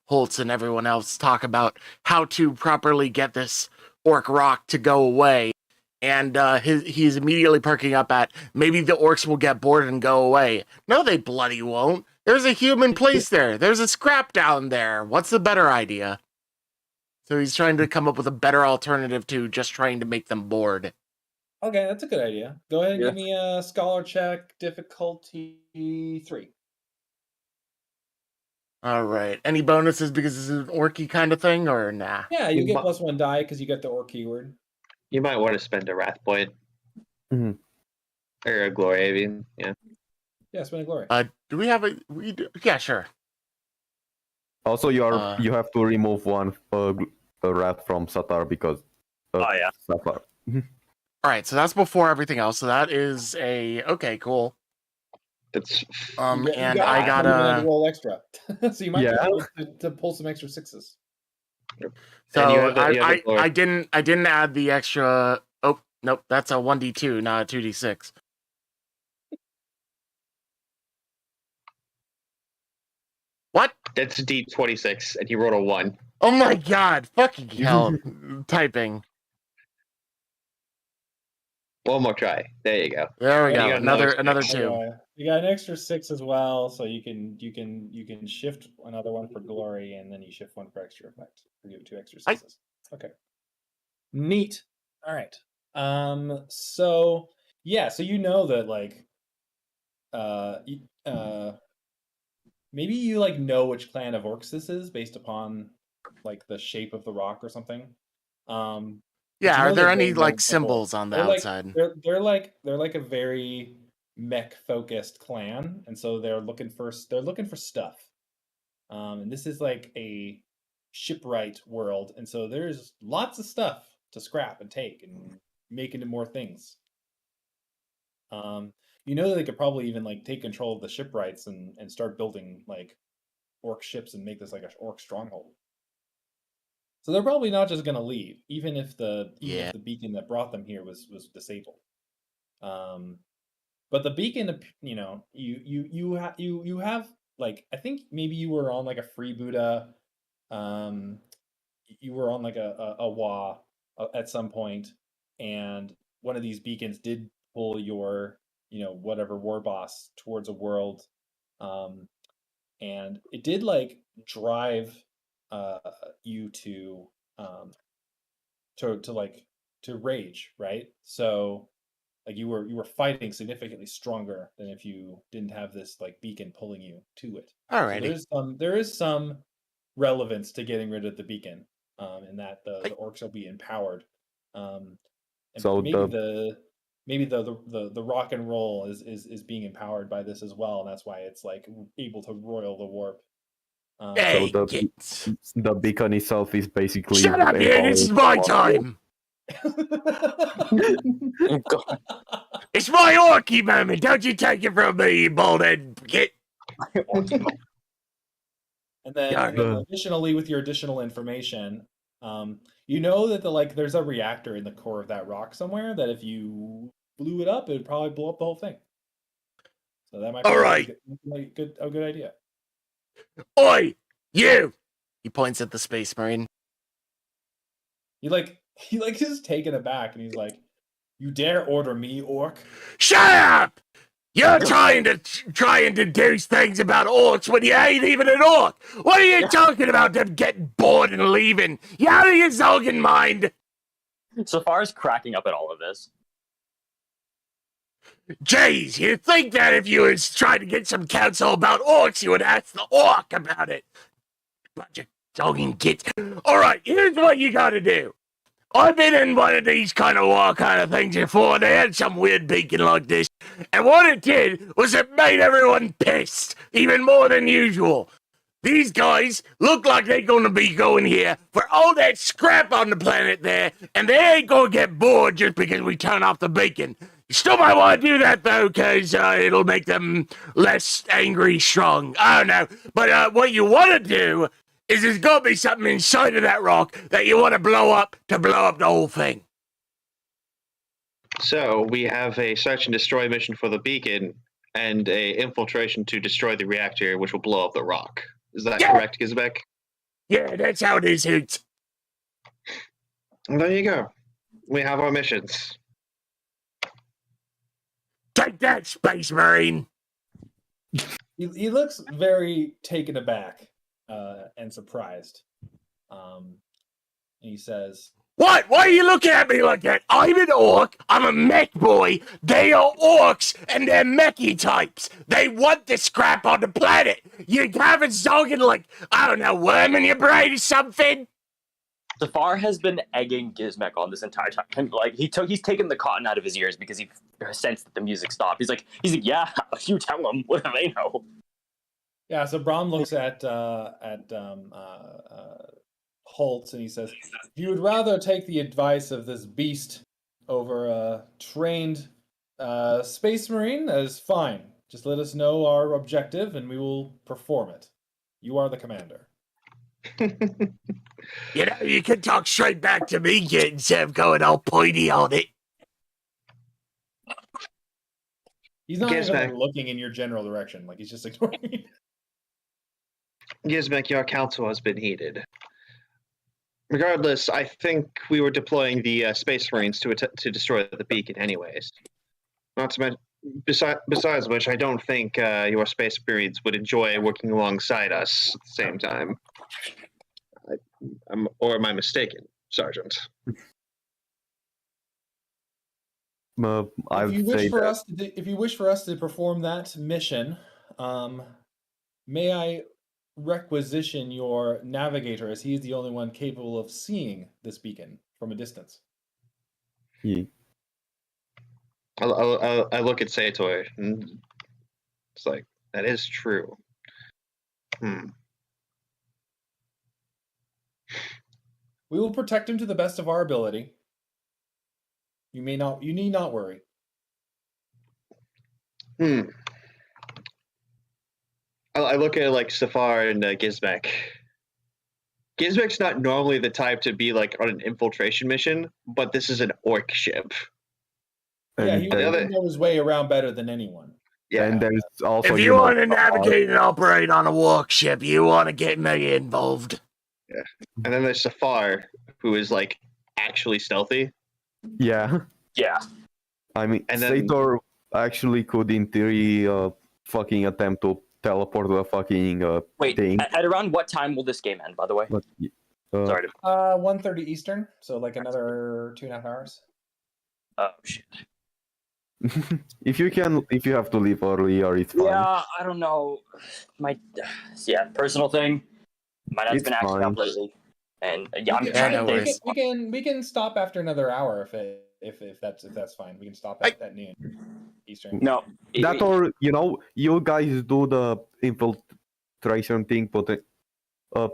Holtz and everyone else talk about how to properly get this orc rock to go away. And he's immediately perking up at, maybe the orcs will get bored and go away. No, they bloody won't. There's a human place there. There's a scrap down there. What's the better idea? So he's trying to come up with a better alternative to just trying to make them bored. Okay, that's a good idea. Go ahead and give me a scholar check, difficulty 3. All right. Any bonuses because this is an orky kind of thing, or nah? Yeah, you get +1 die because you got the orc keyword. You might want to spend a wrath point. Mm-hmm. Or a glory, I mean, yeah. Yeah, spend a glory. Do we have yeah, sure. Also, you have to remove one a rat from Satar because of Oh, yeah. Saphar. All right, so that's before everything else. So that is a okay, cool. That's And I you had to gotta. roll extra, so you might Yeah. be able to pull some extra sixes. So And you have the I glory. didn't add the extra. Oh nope, that's a 1d2, not a 2d6. What? That's a D26, and he rolled a 1. Oh my god! Fucking hell! Typing. One more try. There you go. There we And you go. got Another six. 2. You got an extra 6 as well, so you can shift another one for glory, and then you shift one for extra effect. You give 2 extra 6s. Okay. Neat. All right. So yeah, so you know that like, maybe you like know which clan of orcs this is based upon like the shape of the rock or something. Yeah, you are know there that any they're like known symbols on the they're outside? they're like a very mech focused clan, and so they're looking for stuff. And this is like a shipwright world, and so there's lots of stuff to scrap and take and make into more things. You know that they could probably even like take control of the shipwrights and start building like orc ships and make this like an orc stronghold. So they're probably not just going to leave, even if the beacon that brought them here was disabled. But the beacon, you know, you have like, I think maybe you were on like a freebooter, you were on like a WA at some point, and one of these beacons did pull your, you know, whatever war boss towards a world, and it did like drive you to rage, right? So like you were fighting significantly stronger than if you didn't have this like beacon pulling you to it. So Alrighty. there is some relevance to getting rid of the beacon, in that the orcs will be empowered. And So maybe the rock and roll is being empowered by this as well, and that's why it's like able to roil the warp. Hey, the beacon itself is basically. Shut up, here! This is my time. God. It's my orky moment. Don't you take it from me, you bald-head git. And then additionally, with your additional information, you know that there's a reactor in the core of that rock somewhere that if you blew it up, it would probably blow up the whole thing. So that might be a good idea. Oi, you! He points at the Space Marine. He is taken aback, and he's like, "You dare order me, orc?" Shut up! You're trying to deduce things about orcs when you ain't even an orc. What are you talking about? Them getting bored and leaving? You out of your Zogan mind? Saphar's cracking up at all of this. Jeez, you'd think that if you was trying to get some counsel about orcs, you would ask the orc about it. Bunch of dogging gits. Alright, here's what you gotta do. I've been in one of these kind of war kind of things before. They had some weird beacon like this. And what it did was it made everyone pissed, even more than usual. These guys look like they're going to be going here for all that scrap on the planet there, and they ain't going to get bored just because we turn off the beacon. You still might want to do that, though, because it'll make them less angry strong. I don't know. But what you want to do is there's got to be something inside of that rock that you want to blow up the whole thing. So we have a search and destroy mission for the beacon and a infiltration to destroy the reactor, which will blow up the rock. Is that correct, Gizmek? Yeah, that's how it is, Hoots. Well, there you go. We have our missions. Take that, Space Marine! He looks very taken aback and surprised. And he says, What? Why are you looking at me like that? I'm an orc. I'm a mech boy. They are orcs, and they're mechy types. They want the scrap on the planet. You have a Zogan like, I don't know, worm in your brain or something? Saphar has been egging Gizmek on this entire time. Like he's taken the cotton out of his ears because he sensed that the music stopped. He's like, yeah, you tell them. What do they know? Yeah, so Brahm looks at Holtz, and he says, "If you would rather take the advice of this beast over a trained space marine, that is fine. Just let us know our objective, and we will perform it. You are the commander." You know, you can talk straight back to me, instead of going all pointy on it. He's not Gizmek. even looking in your general direction. Like, he's just ignoring you. Gizmek, your counsel has been heeded. Regardless, I think we were deploying the Space Marines to destroy the beacon anyways. Not to mention, besides which, I don't think your Space Marines would enjoy working alongside us at the same time. Or am I mistaken, Sergeant? I would say that. If you wish for us to perform that mission, may I requisition your navigator, as he is the only one capable of seeing this beacon from a distance. Yeah. I look at Sator, and it's like, that is true. We will protect him to the best of our ability. You need not worry. I look at like Saphar and Gizmek. Gizmek's not normally the type to be like on an infiltration mission, but this is an orc ship. Yeah, he would know his way around better than anyone. Yeah, and there's also If you want to navigate and operate on a warship, you want to get me involved. Yeah, and then there's Saphar, who is like actually stealthy. Yeah. Yeah. I mean, And then- Sator actually could, in theory, fucking attempt to teleport the fucking Wait, thing. at around what time will this game end, by the way? But, Sorry to... 1:30 Eastern, so like another 2.5 hours. Oh, shit. if you have to leave earlier, it's fine. Yeah, I don't know. Personal thing. My dad's It's been acting up fine. lately, and yeah, I'm Yeah, trying no to worries. think. We can stop after another hour if that's fine. We can stop at noon Eastern. No, That or you guys do the infiltration thing, but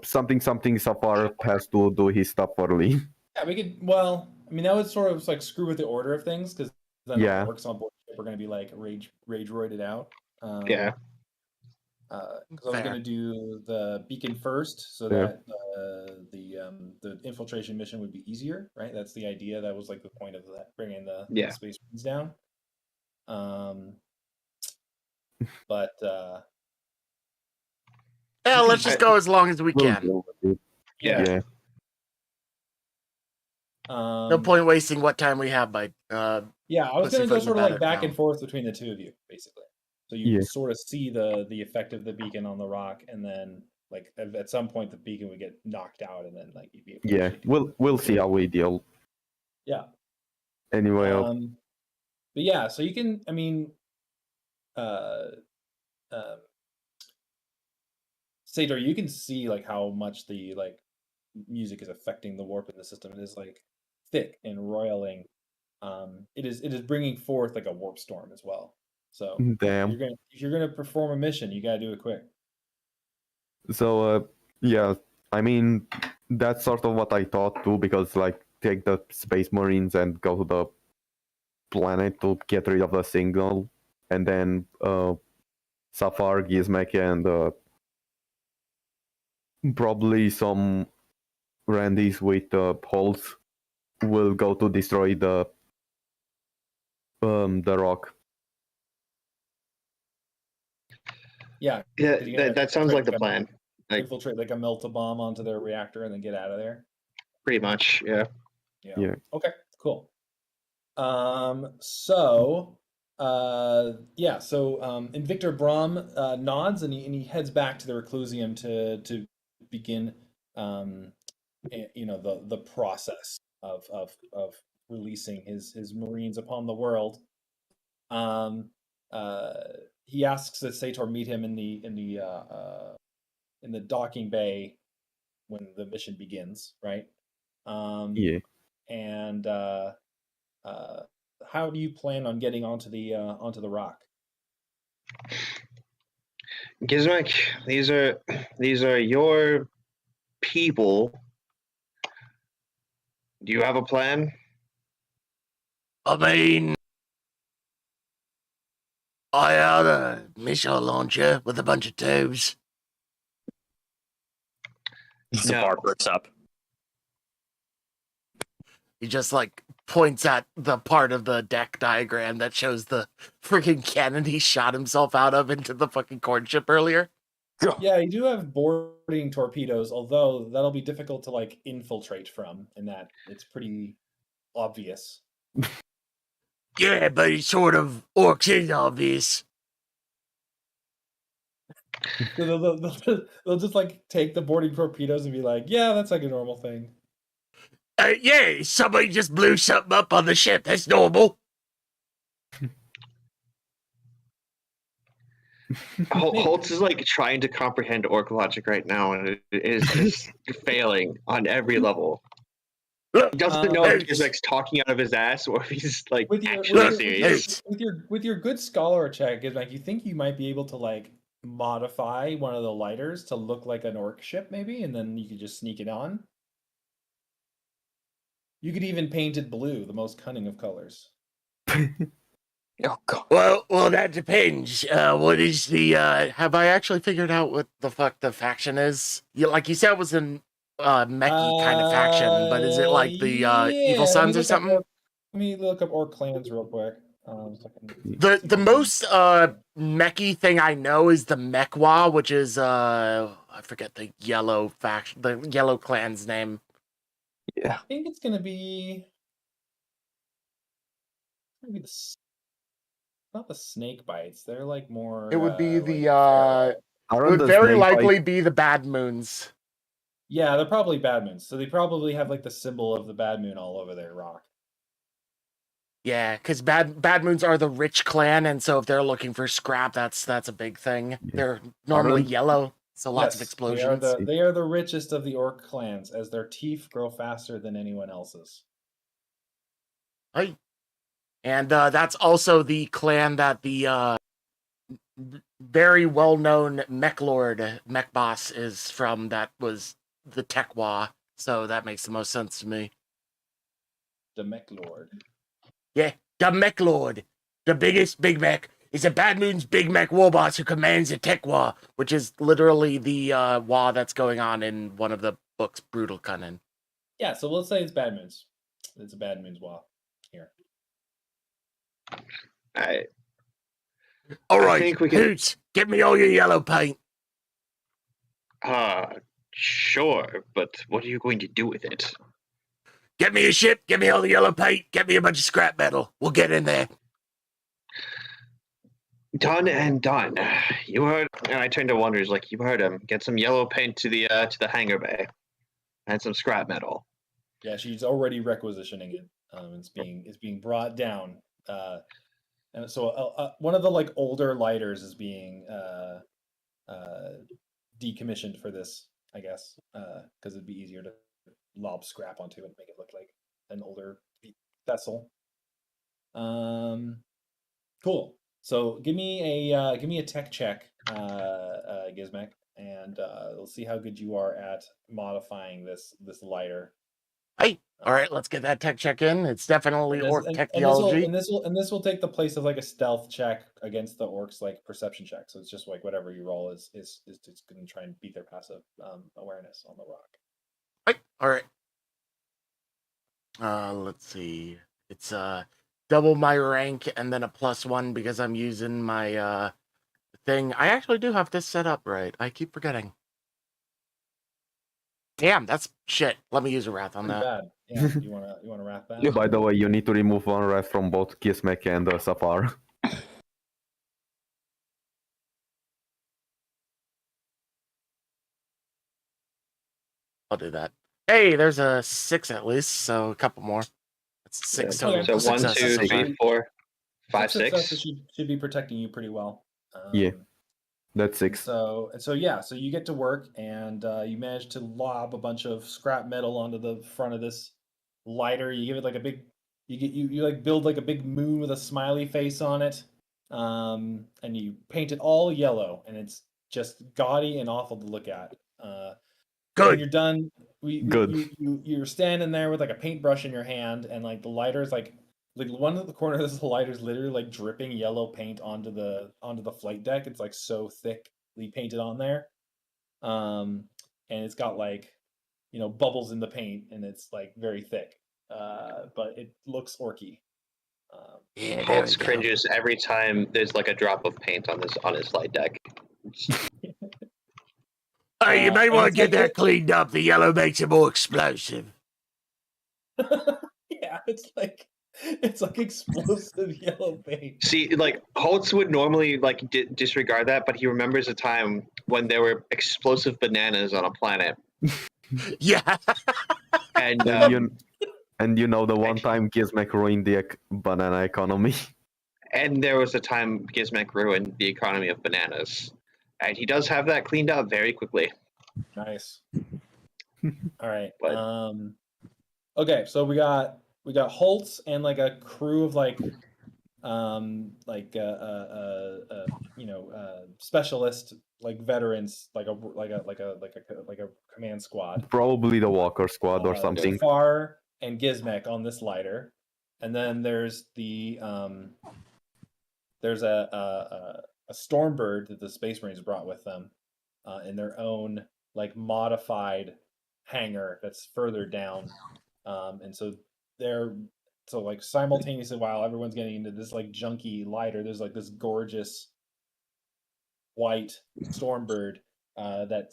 something Saphar has to do his stuff early. Yeah, we could. Well, I mean, that would sort of like screw with the order of things, because then Yeah. the orcs on board we're going to be like rage roided out. Yeah. Because I was Fair. going to do the beacon first, so Yeah. that the infiltration mission would be easier, right? That's the idea. That was like the point of that, bringing the space marines down. But Yeah, let's just go as long as we We'll can. deal with it. Yeah. No point wasting what time we have by. Yeah, I was going to go pussyfooting sort of about like it back now. and forth between the two of you, basically. So you Yeah. can sort of see the effect of the beacon on the rock, and then like at some point the beacon would get knocked out, and then like you'd be able to Yeah, actually we'll see how we deal. yeah. Anyway, But yeah, so you can. I mean, Sator, you can see like how much the like music is affecting the warp in the system. It is like thick and roiling. It is bringing forth like a warp storm as well. So damn. if you're gonna perform a mission, you gotta do it quick. So yeah, I mean that's sort of what I thought too, because like take the Space Marines and go to the planet to get rid of the signal, and then Saphar, Gizmek, and probably some Randys with Holtz will go to destroy the rock. Yeah, Yeah, that sounds like the plan. Like- infiltrate like a melt bomb onto their reactor and then get out of there. Pretty much, yeah. Yeah. Okay, cool. Invictor Brahm nods and he heads back to the Reclusium to begin the process of releasing his marines upon the world. He asks that Sator meet him in the docking bay when the mission begins, right? Yeah. And how do you plan on getting onto the rock? Gizmek, these are your people Do you have a plan? I mean, I had a missile launcher with a bunch of tubes. Saphar perks up. He just like points at the part of the deck diagram that shows the freaking cannon he shot himself out of into the fucking corn ship earlier. Yeah, you do have boarding torpedoes, although that'll be difficult to like infiltrate from, in that it's pretty obvious. Yeah, but it's sort of orcs is obvious. So they'll just like take the boarding torpedoes and be like, yeah, that's like a normal thing. Yeah, somebody just blew something up on the ship. That's normal. Holtz is like trying to comprehend orc logic right now, and it is just failing on every level. He doesn't know if Gizmek's talking out of his ass or if he's like actually serious. With your good scholar check, Gizmek, you think you might be able to like modify one of the lighters to look like an orc ship, maybe, and then you could just sneak it on. You could even paint it blue, the most cunning of colors. Oh god. Well, that depends. What is the? Have I actually figured out what the fuck the faction is? Like you said, it was an mechy kind of faction, but is it like the Evil Sons or something? Let me look up orc clans real quick. The most mechy thing I know is the Mechwa, which is I forget the yellow faction, the yellow clan's name. Yeah. I think it's gonna be not the snake bites. They're like more. It would be the Aren't it would the very snake likely bite- be the Bad Moons. Yeah, they're probably bad moons. So they probably have like the symbol of the bad moon all over their rock. Yeah, because bad moons are the rich clan, and so if they're looking for scrap, that's a big thing. Yeah. They're normally Aren't- yellow, so lots of Yes, explosions. They are the richest of the orc clans, as their teeth grow faster than anyone else's. Hey. And that's also the clan that the very well-known mech lord, mech boss is from. That was the Tekwa, so that makes the most sense to me. The mech lord. Yeah, the mech lord, the biggest big mech, is a Bad Moon's big mech war boss who commands the Tekwa, which is literally the Wa that's going on in one of the books, Brutal Cunning. Yeah, so let's say it's bad moons. It's a bad moons wall here. All I right, think we can- Hoots, get me all your yellow paint. Sure, but what are you going to do with it? Get me a ship, get me all the yellow paint, get me a bunch of scrap metal. We'll get in there. Done and done. You heard, and I turned to Wonders like you heard him. Get some yellow paint to the hangar bay, and some scrap metal. Yeah, she's already requisitioning it. It's being brought down. And so one of the like older lighters is being decommissioned for this, I guess, because it'd be easier to lob scrap onto it and make it look like an older vessel. Cool. So give me a tech check, Gizmek, and we'll see how good you are at modifying this lighter. Hey, all right, let's get that tech check in. It's definitely orc technology. And this will take the place of like a stealth check against the orcs like perception check. So it's just like whatever you roll is just going to try and beat their passive awareness on the rock. Hey, all right. Let's see. It's double my rank and then a +1 because I'm using my thing. I actually do have this set up right. I keep forgetting. Damn, that's shit. Let me use a wrath on Pretty that. bad. Yeah, you wanna wrap that? By the way, you need to remove one wrath from both Gizmek and Saphar. I'll do that. Hey, there's a 6 at least, so a couple more. That's 6 total. So 1, successes 2, so far. 3, 4, 5, Successes 6. should be protecting you pretty well. Yeah. That's 6. So you get to work and you manage to lob a bunch of scrap metal onto the front of this lighter. You give it like a big, you like build like a big moon with a smiley face on it, and you paint it all yellow, and it's just gaudy and awful to look at. When Good. you're done, Good. you're standing there with like a paintbrush in your hand, and like the lighter's like one of the corners of the lighter's literally like dripping yellow paint onto the flight deck. It's like so thickly painted on there, and it's got like bubbles in the paint, and it's like very thick, but it looks orky. Yeah, there Holtz we go. cringes every time there's like a drop of paint on his slide deck. Hey, you may and want to it's get like that cleaned up. The yellow makes it more explosive. yeah, it's like explosive yellow paint. See, like Holtz would normally like disregard that, but he remembers a time when there were explosive bananas on a planet, Yeah. and And you know the one time Gizmek ruined the banana economy. and there was a time Gizmek ruined the economy of bananas, and he does have that cleaned up very quickly. Nice. All right. But- Okay, so we got Holtz and like a crew of specialist like veterans, like a command squad. Probably the Walker Squad or something. Saphar and Gizmek on this lighter, and then there's the there's a Stormbird that the Space Marines brought with them in their own like modified hangar that's further down, and so like simultaneously while everyone's getting into this like junky lighter, there's like this gorgeous white Stormbird that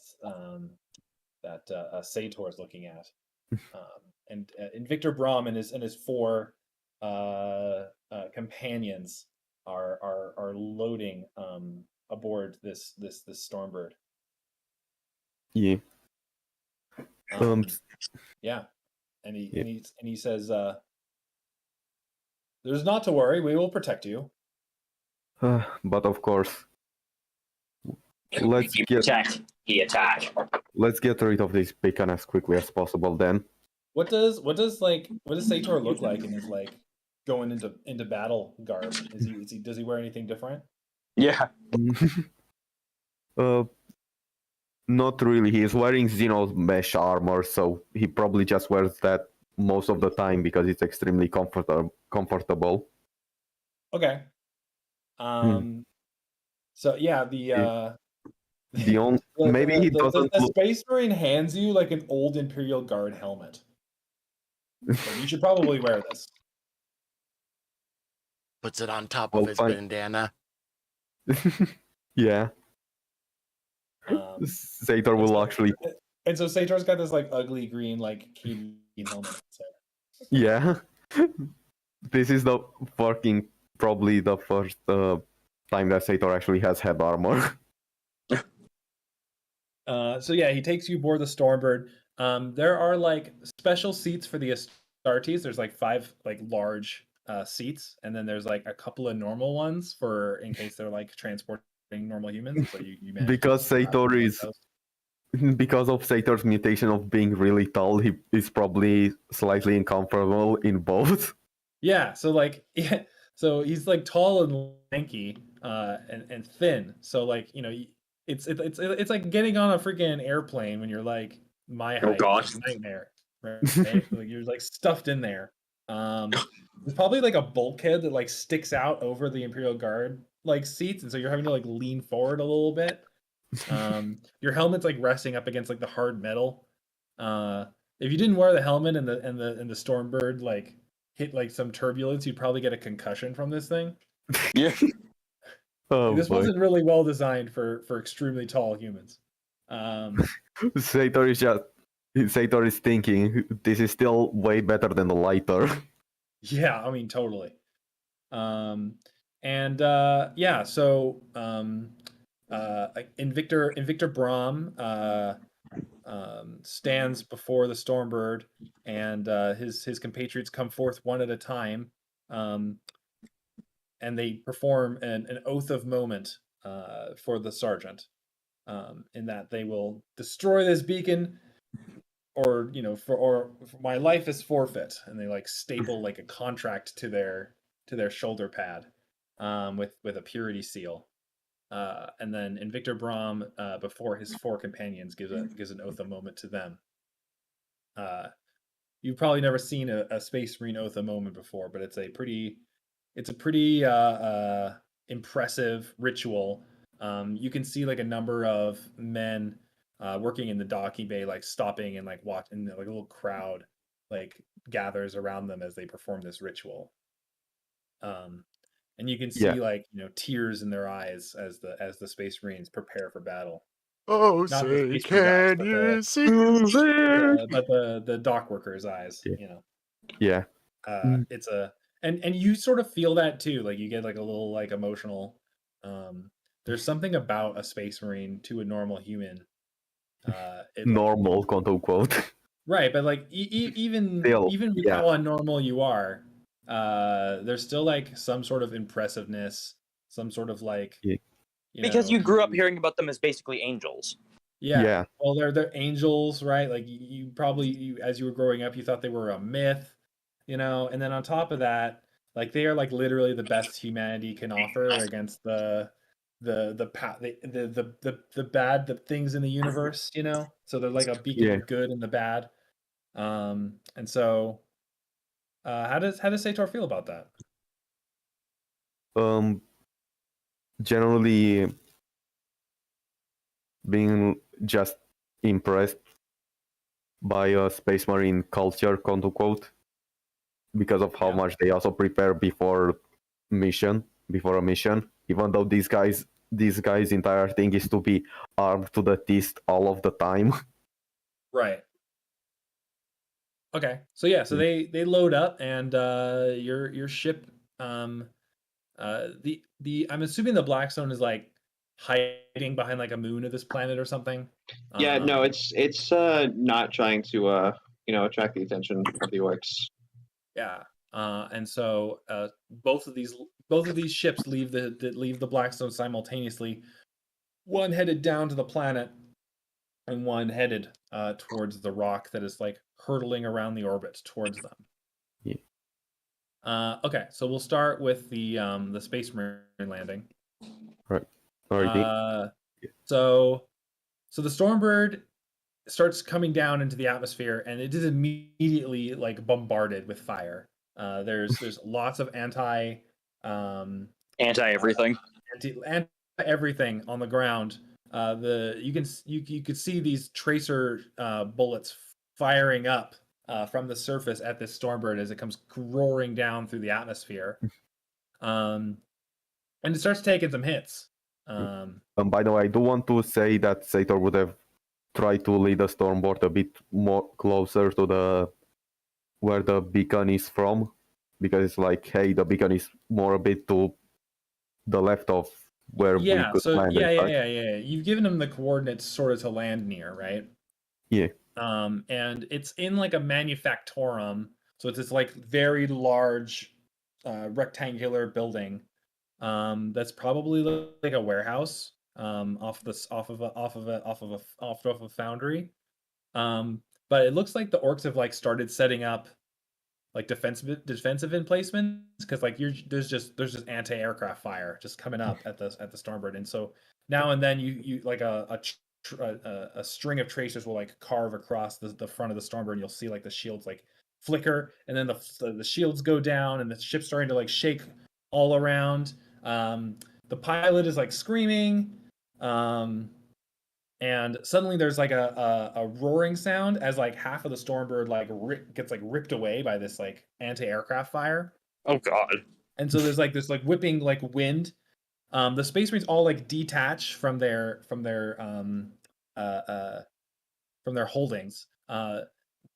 Sator is looking at, and Invictor Brahm and his four companions are loading aboard this Stormbird. Yeah. Yeah, and he says, "There's not to worry. We will protect you." But of course, let's He get protect, he attack. rid of this beacon as quickly as possible. Then, What does Sator look like in his like going into battle garb? Does he wear anything different? Yeah. not really. He is wearing Xeno's mesh armor, so he probably just wears that most of the time because it's extremely comfortable. Okay. So yeah, the maybe he doesn't. The Space Marine hands you like an old Imperial Guard helmet. So you should probably wear this. Puts it on top of his bandana. Yeah. Sator will actually. And so Sator's got this like ugly green like Canadian helmet. So. Yeah. This is probably the first time that Sator actually has head armor. So yeah, he takes you aboard the Stormbird. There are like special seats for the Astartes. There's like 5 like large seats, and then there's like a couple of normal ones for in case they're like transporting normal humans. So you because Sator is because of Sator's mutation of being really tall, he is probably slightly uncomfortable in both. Yeah, so like so he's like tall and lanky and thin. So like, it's like getting on a freaking airplane when you're like my height. Oh gosh. It's a nightmare. Right? Like you're like stuffed in there. There's probably like a bulkhead that like sticks out over the Imperial Guard like seats, and so you're having to like lean forward a little bit. Your helmet's like resting up against like the hard metal. If you didn't wear the helmet and the Stormbird like hit like some turbulence, you'd probably get a concussion from this thing. Yeah. This wasn't really well designed for extremely tall humans. Sator is thinking this is still way better than the lighter. Yeah, I mean totally. So Invictor Brahm stands before the Stormbird, and his compatriots come forth one at a time, and they perform an oath of moment for the sergeant, in that they will destroy this beacon, or my life is forfeit, and they like staple like a contract to their shoulder pad, with a purity seal. And then Invictor Brahm, before his 4 companions, gives an oath of moment to them. You've probably never seen a Space Marine oath a moment before, but it's a pretty impressive ritual. You can see like a number of men working in the docking bay, like stopping and like watching, like a little crowd like gathers around them as they perform this ritual. And you can Yeah. see like, you know, tears in their eyes as the Space Marines prepare for battle. Oh, Not the say, Space Marine guys, can but you see it? the dock workers' eyes. Yeah. You know, Yeah. Mm. it's a and you sort of feel that too. Like you get like a little like emotional. There's something about a Space Marine to a normal human. Normal, quote unquote. Right, but like even Still, with yeah. how unnormal you are, there's still like some sort of impressiveness, some sort of like Yeah. Because you grew up hearing about them as basically angels. Yeah. Well, they're angels, right? Like you probably as you were growing up, you thought they were a myth, you know. And then on top of that, like they are like literally the best humanity can offer against the bad the things in the universe, you know. So they're like a beacon Yeah. of good and the bad. And so, how does Sator feel about that? Generally being just impressed by a Space Marine culture, quote unquote, because of how much they also prepare before a mission. Even though these guys' entire thing is to be armed to the teeth all of the time. Right. Okay. So yeah, so they load up and your ship the I'm assuming the Blackstone is like hiding behind like a moon of this planet or something. Yeah, no, it's not trying to attract the attention of the orcs. Yeah. And so both of these ships leave the Blackstone simultaneously. One headed down to the planet and one headed towards the rock that is like hurtling around the orbit towards them. Yeah. Okay, so we'll start with the Space Marine landing. Right. Alrighty. So the Stormbird starts coming down into the atmosphere, and it is immediately like bombarded with fire. There's lots of anti everything, anti everything on the ground. You could see these tracer bullets firing up from the surface at this Stormbird as it comes roaring down through the atmosphere. And it starts taking some hits. By the way, I do want to say that Sator would have tried to lead the Stormbird a bit more closer to where the beacon is from, because it's like, hey, the beacon is more a bit to the left of where we could land. Yeah. You've given him the coordinates sort of to land near, right? Yeah. And it's in like a manufactorum, so it's this like very large rectangular building that's probably like a warehouse off of a foundry. But it looks like the orcs have like started setting up like defensive emplacements, because like there's just anti-aircraft fire just coming up at the Stormbird, and so now and then you like a string of tracers will like carve across the front of the Stormbird, and you'll see like the shields like flicker, and then the shields go down, and the ship's starting to like shake all around. The pilot is like screaming, and suddenly there's like a roaring sound as like half of the Stormbird like gets like ripped away by this like anti-aircraft fire. Oh god. And so there's like this like whipping like wind. The Space Marines all like detach from their holdings.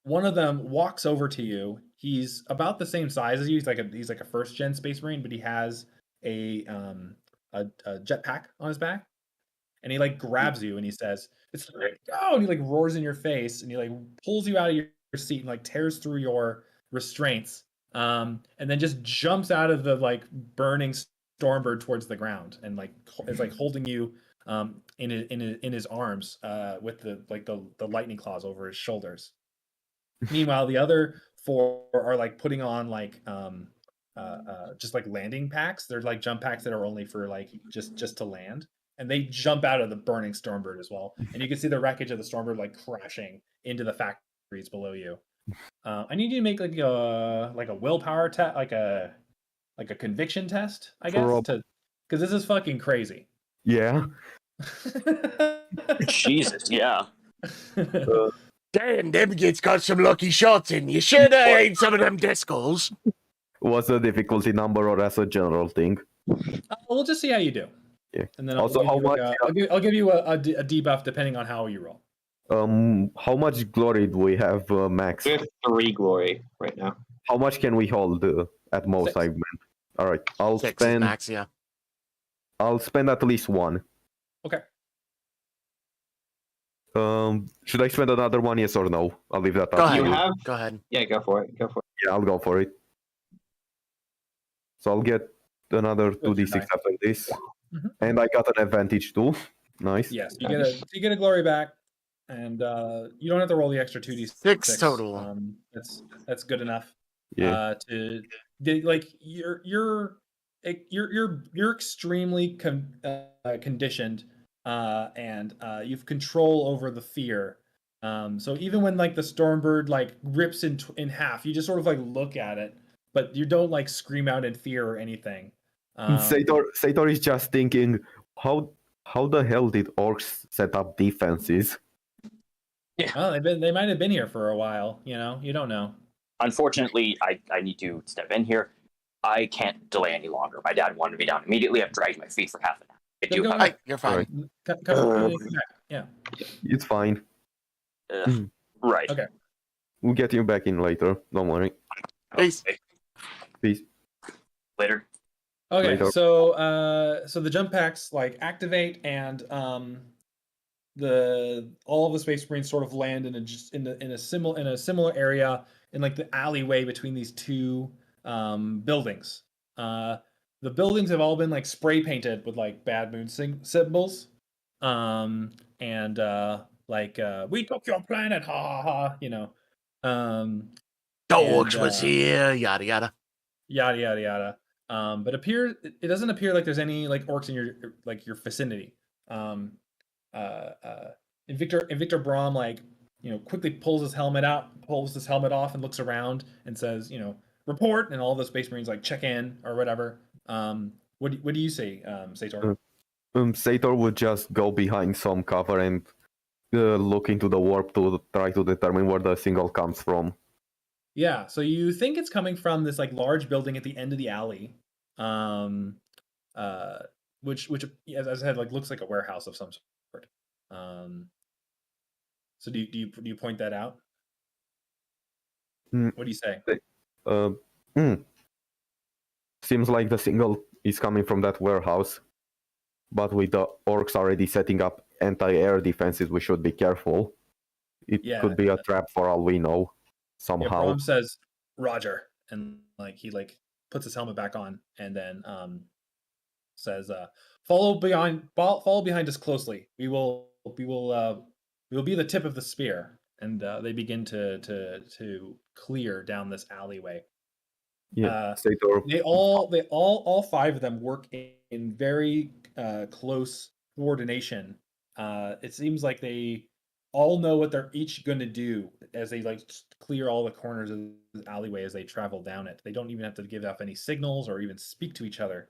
One of them walks over to you. He's about the same size as you. He's like a first gen Space Marine, but he has a jetpack on his back. And he like grabs you and he says, "It's time to go!" And he like roars in your face and he like pulls you out of your seat and like tears through your restraints. And then just jumps out of the like burning Stormbird towards the ground and like is like holding you in his arms with the lightning claws over his shoulders. Meanwhile, the other four are like putting on like just like landing packs. They're like jump packs that are only for like just to land. And they jump out of the burning Stormbird as well. And you can see the wreckage of the Stormbird like crashing into the factory degrees below you. I need you to make like a willpower test, like a conviction test, I guess, because this is fucking crazy. Yeah. Jesus, yeah. Damn, them kids got some lucky shots in. You sure they ain't some of them discos? What's the difficulty number, or as a general thing? We'll just see how you do. Yeah. And then Also, how much? I'll give you a debuff depending on how you roll. How much glory do we have, max? We have 3 glory right now. How much can we hold at most? 6. I meant. All right, I'll 6 is spend. max, yeah. I'll spend at least 1. Okay. Should I spend another one? Yes or no? I'll leave that Go up ahead. to you. have- Go ahead. Yeah, go for it. Go for it. Yeah, I'll go for it. So I'll get another 2d6 die. after this, Mhm. and I got an advantage too. Nice. Yes, you get a glory back, and you don't have to roll the extra 2d6. 6 total. That's good enough. Yeah. You're extremely conditioned, and you've control over the fear. So even when like the Stormbird like rips in half, you just sort of like look at it, but you don't like scream out in fear or anything. Sator is just thinking, how the hell did orcs set up defenses? Well, they might have been here for a while. You don't know. Unfortunately, I need to step in here. I can't delay any longer. My dad wanted me down immediately. I've dragged my feet for half an hour. I do Go have- ahead. You're fine. Come back. Yeah. It's fine. Right. Okay. We'll get you back in later. Don't worry. Peace. Peace. Later. Okay, Later. so the jump packs like activate, and all of the Space Marines sort of land in a similar area in like the alleyway between these two buildings. The buildings have all been like spray painted with like bad moon symbols, and we took your planet, ha ha ha, Dogs and, was here, yada yada. yada yada yada. But it doesn't appear like there's any like orcs in your vicinity. Invictor Braum quickly pulls his helmet off and looks around and says, report, and all the Space Marines like check in or whatever. What do you say, Sator? Sator would just go behind some cover and look into the warp to try to determine where the signal comes from. Yeah, so you think it's coming from this like large building at the end of the alley, which as I said, like looks like a warehouse of some sort. So do you point that out? What do you say? Seems like the signal is coming from that warehouse, but with the orcs already setting up anti-air defenses, we should be careful. It could be a trap for all we know. Somehow. Yeah, Braum says Roger, and like he like puts his helmet back on, and then says, follow behind us closely. We will be the tip of the spear. And they begin to clear down this alleyway. Yeah, Sator. They all 5 of them work in very close coordination. It seems like they all know what they're each going to do as they like clear all the corners of the alleyway as they travel down it. They don't even have to give off any signals or even speak to each other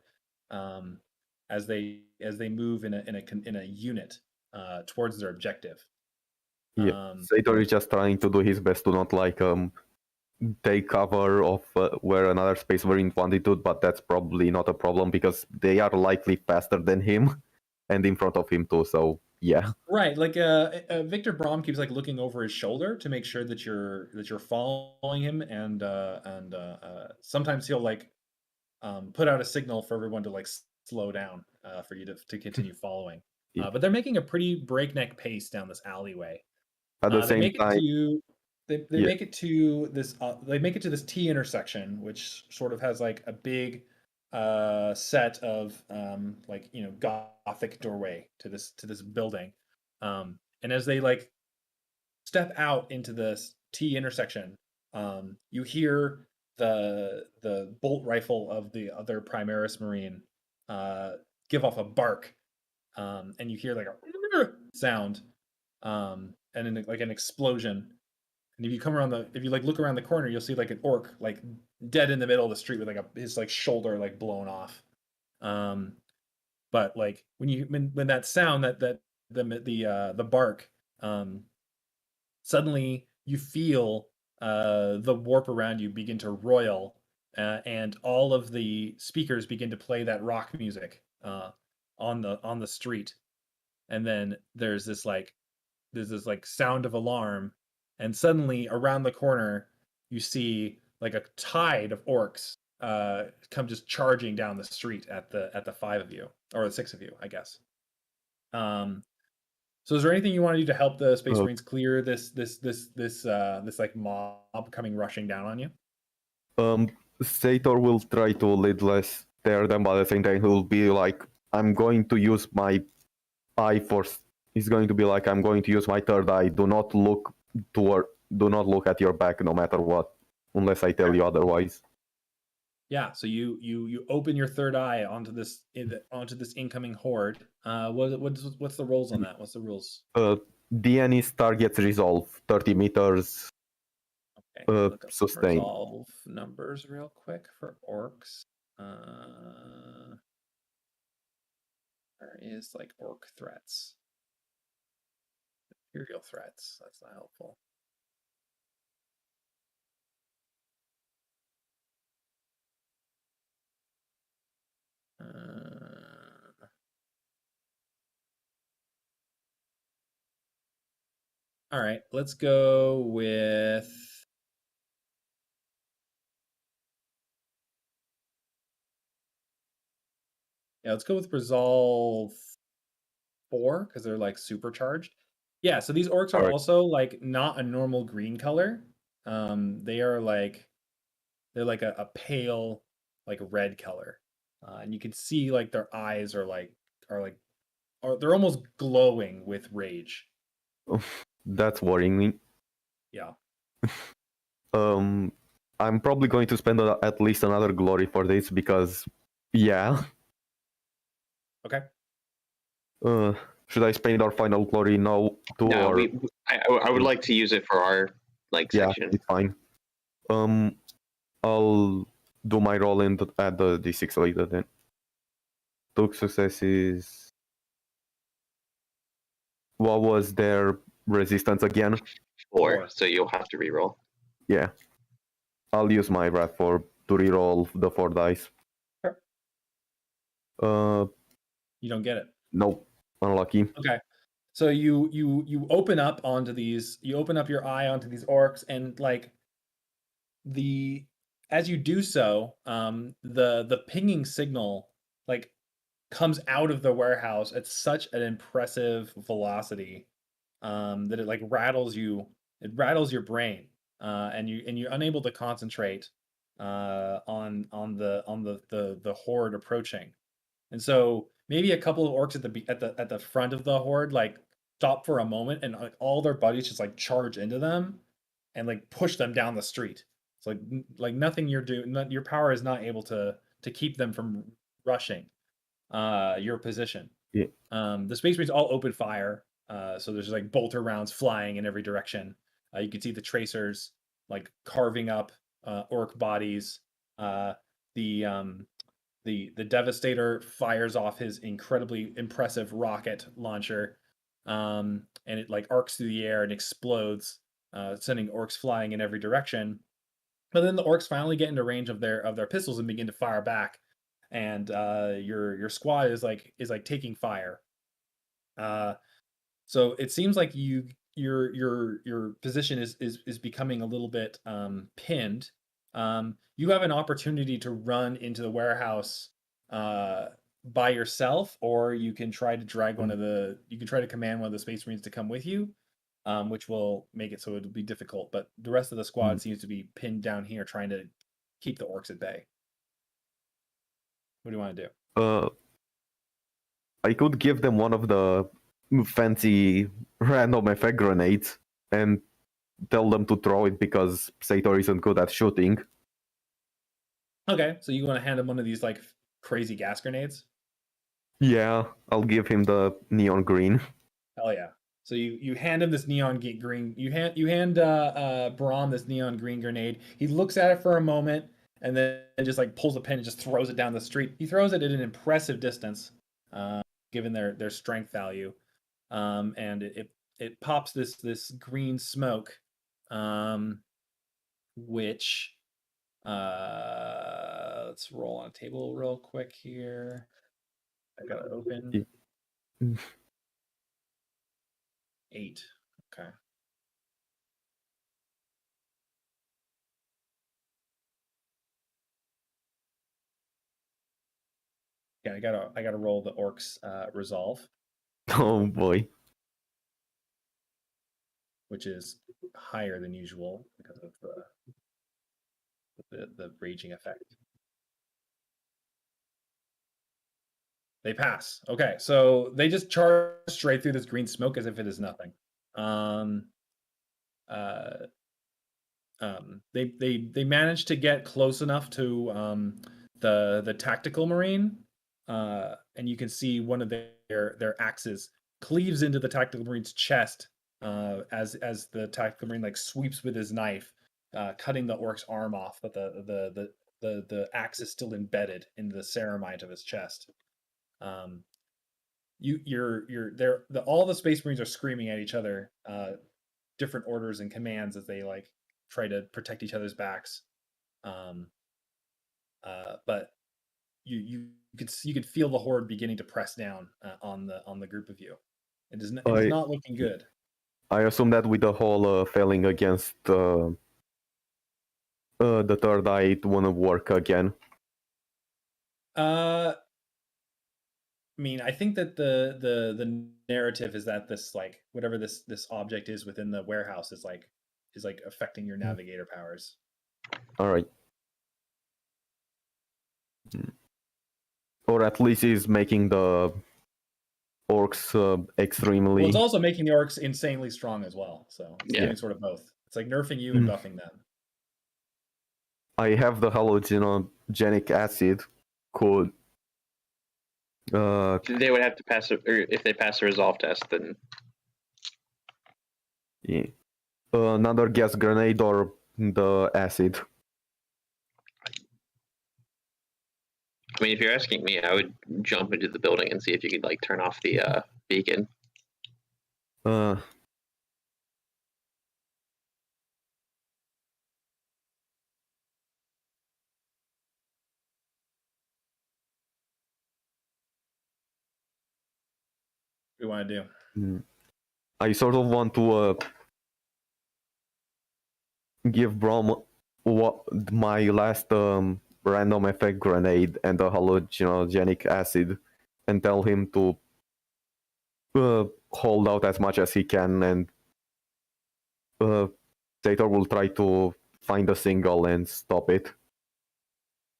as they move in a unit towards their objective. Yeah, Sator is just trying to do his best to not take cover of where another Space Marine wanted to, but that's probably not a problem because they are likely faster than him and in front of him too. So yeah, right. Like Victor Braum keeps like looking over his shoulder to make sure that you're following him, and sometimes he'll like put out a signal for everyone to like slow down for you to continue following. But they're making a pretty breakneck pace down this alleyway. At the same time, they make it to this T intersection, which sort of has like a big set of Gothic doorway to this building, and as they like step out into this T intersection, you hear the bolt rifle of the other Primaris Marine give off a bark, and you hear like a sound, and then like an explosion, And if you come around if you like look around the corner, you'll see like an orc like dead in the middle of the street with like his like shoulder like blown off. But like when that sound that the bark, suddenly you feel the warp around you begin to roil, and all of the speakers begin to play that rock music on the street, and then there's this sound of alarm, and suddenly around the corner you see like a tide of orcs come just charging down the street at the five of you, or the six of you, I guess. So is there anything you want to do to help the Space Marines clear this like mob coming rushing down on you? Sator will try to lidless tear them, but at the same time he'll be like, I'm going to use my eye for. He's going to be like, I'm going to use my third eye. Do not look at your back, no matter what, unless I tell you otherwise. Yeah. So you open your third eye onto this incoming horde. What's the rolls on that? What's the rules? DN's targets resolve 30 meters. Okay. Look up sustain. Resolve numbers real quick for orcs. There is like orc threats. Imperial threats. That's not helpful. All right, let's go with let's go with resolve 4 because they're like supercharged. Yeah, so these orcs are also like not a normal green color. They're like a pale like red color, and you can see like their eyes are they're almost glowing with rage. That's worrying me. Yeah. I'm probably going to spend at least another glory for this because, yeah. Okay. Should I spend our final glory now too? No, or... I would like to use it for our section. Yeah, it's fine. I'll do my roll at the D6 later then. 2 successes. What was their resistance again? 4, so you'll have to reroll. Yeah. I'll use my wrath to reroll the 4 dice. Sure. You don't get it. Nope. Unlucky. Okay. So you open up onto these. You open up your eye onto these orcs, and like as you do so, the pinging signal like comes out of the warehouse at such an impressive velocity that it like rattles you. It rattles your brain, and you're unable to concentrate on the horde approaching. And so maybe a couple of orcs at the front of the horde like stop for a moment, and like all their buddies just like charge into them and like push them down the street. It's like nothing you're doing, your power is not able to keep them from rushing your position. Yeah. The Space Marines all open fire, so there's like bolter rounds flying in every direction. You can see the tracers like carving up orc bodies. The Devastator fires off his incredibly impressive rocket launcher, and it like arcs through the air and explodes, sending orcs flying in every direction. But then the orcs finally get into range of their pistols and begin to fire back, and your squad is like taking fire. So it seems like your position is becoming a little bit pinned. You have an opportunity to run into the warehouse by yourself, or you can try to command one of the Space Marines to come with you, which will make it so it'll be difficult. But the rest of the squad seems to be pinned down here, trying to keep the orcs at bay. What do you want to do? I could give them one of the fancy random effect grenades and tell them to throw it because Sator isn't good at shooting. Okay, so you want to hand him one of these like crazy gas grenades? Yeah, I'll give him the neon green. Hell yeah. So you hand him this neon green. You hand Braun this neon green grenade. He looks at it for a moment and then just like pulls a pin and just throws it down the street. He throws it at an impressive distance, given their strength value, and it pops this green smoke, which let's roll on a table real quick here. I got it open. 8. Okay. Yeah, I gotta roll the orc's resolve, Oh boy. which is higher than usual because of the raging effect. They pass. Okay, so they just charge straight through this green smoke as if it is nothing. They managed to get close enough to the tactical marine, and you can see one of their axes cleaves into the tactical marine's chest as the tactical marine like sweeps with his knife, cutting the orc's arm off, but the axe is still embedded into the ceramite of his chest. All the space marines are screaming at each other, different orders and commands as they like try to protect each other's backs. But you could feel the horde beginning to press down on the group of you. It is not looking good. I assume that with the whole failing against the third eye, it won't work again. I mean, I think that the narrative is that this like whatever this object is within the warehouse is like affecting your navigator powers. All right. Or at least is making the orcs extremely. Well, it's also making the orcs insanely strong as well. So it's doing sort of both. It's like nerfing you and buffing them. I have the hallucinogenic acid. Could they would have to pass it, or if they pass a resolve test, then yeah. Another gas grenade or the acid. I mean, if you're asking me, I would jump into the building and see if you could like turn off the beacon. What do you want to do? I sort of want to give Brom my last random effect grenade and the hallucinogenic acid, and tell him to hold out as much as he can, and Sator will try to find a single and stop it.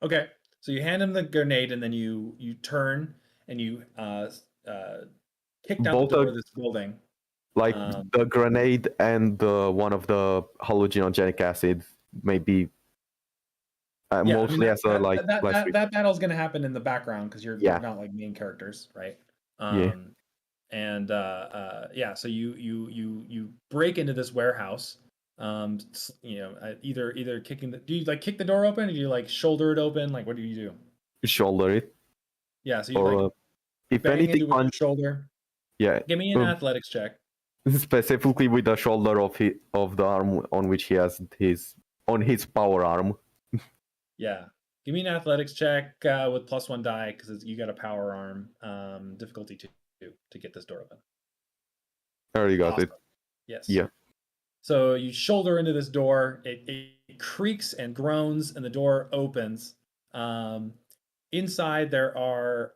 Okay, so you hand him the grenade, and then you turn and you kick down Both the door of this building. Like the grenade and one of the hallucinogenic acid, maybe mostly I mean, as a like that battle's going to happen in the background because you're not like main characters, right? And so you break into this warehouse. Either kicking do you like kick the door open, or do you like shoulder it open? Like, what do you do? Shoulder it. Yeah, so you like if bang anything into your shoulder. Yeah. Give me an athletics check. Specifically with the shoulder of the arm on which he has his power arm. Yeah. Give me an athletics check with +1 die because you got a power arm. Difficulty 2 to get this door open. I already got it. Yes. Yeah. So you shoulder into this door. It creaks and groans, and the door opens. Inside there are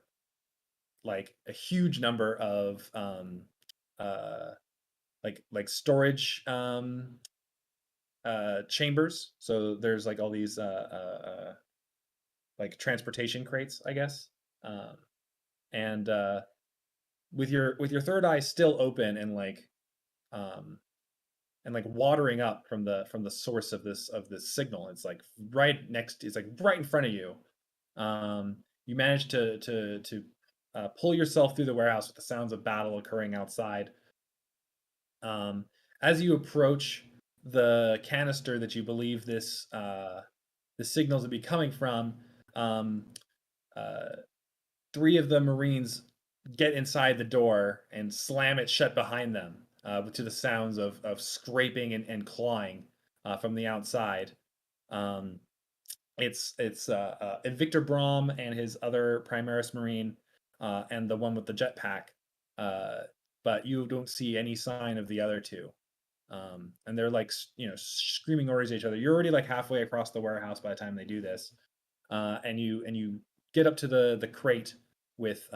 like a huge number of like storage chambers. So there's like all these like transportation crates, I guess. And with your third eye still open and like watering up from the source of this signal, it's like right next, it's like right in front of you. You manage to pull yourself through the warehouse with the sounds of battle occurring outside. As you approach the canister that you believe this the signals to be coming from, three of the Marines get inside the door and slam it shut behind them, to the sounds of scraping and clawing from the outside. It's Victor Brom and his other Primaris Marine, and the one with the jetpack, but you don't see any sign of the other two. And they're like screaming orders at each other. You're already like halfway across the warehouse by the time they do this, and you get up to the crate with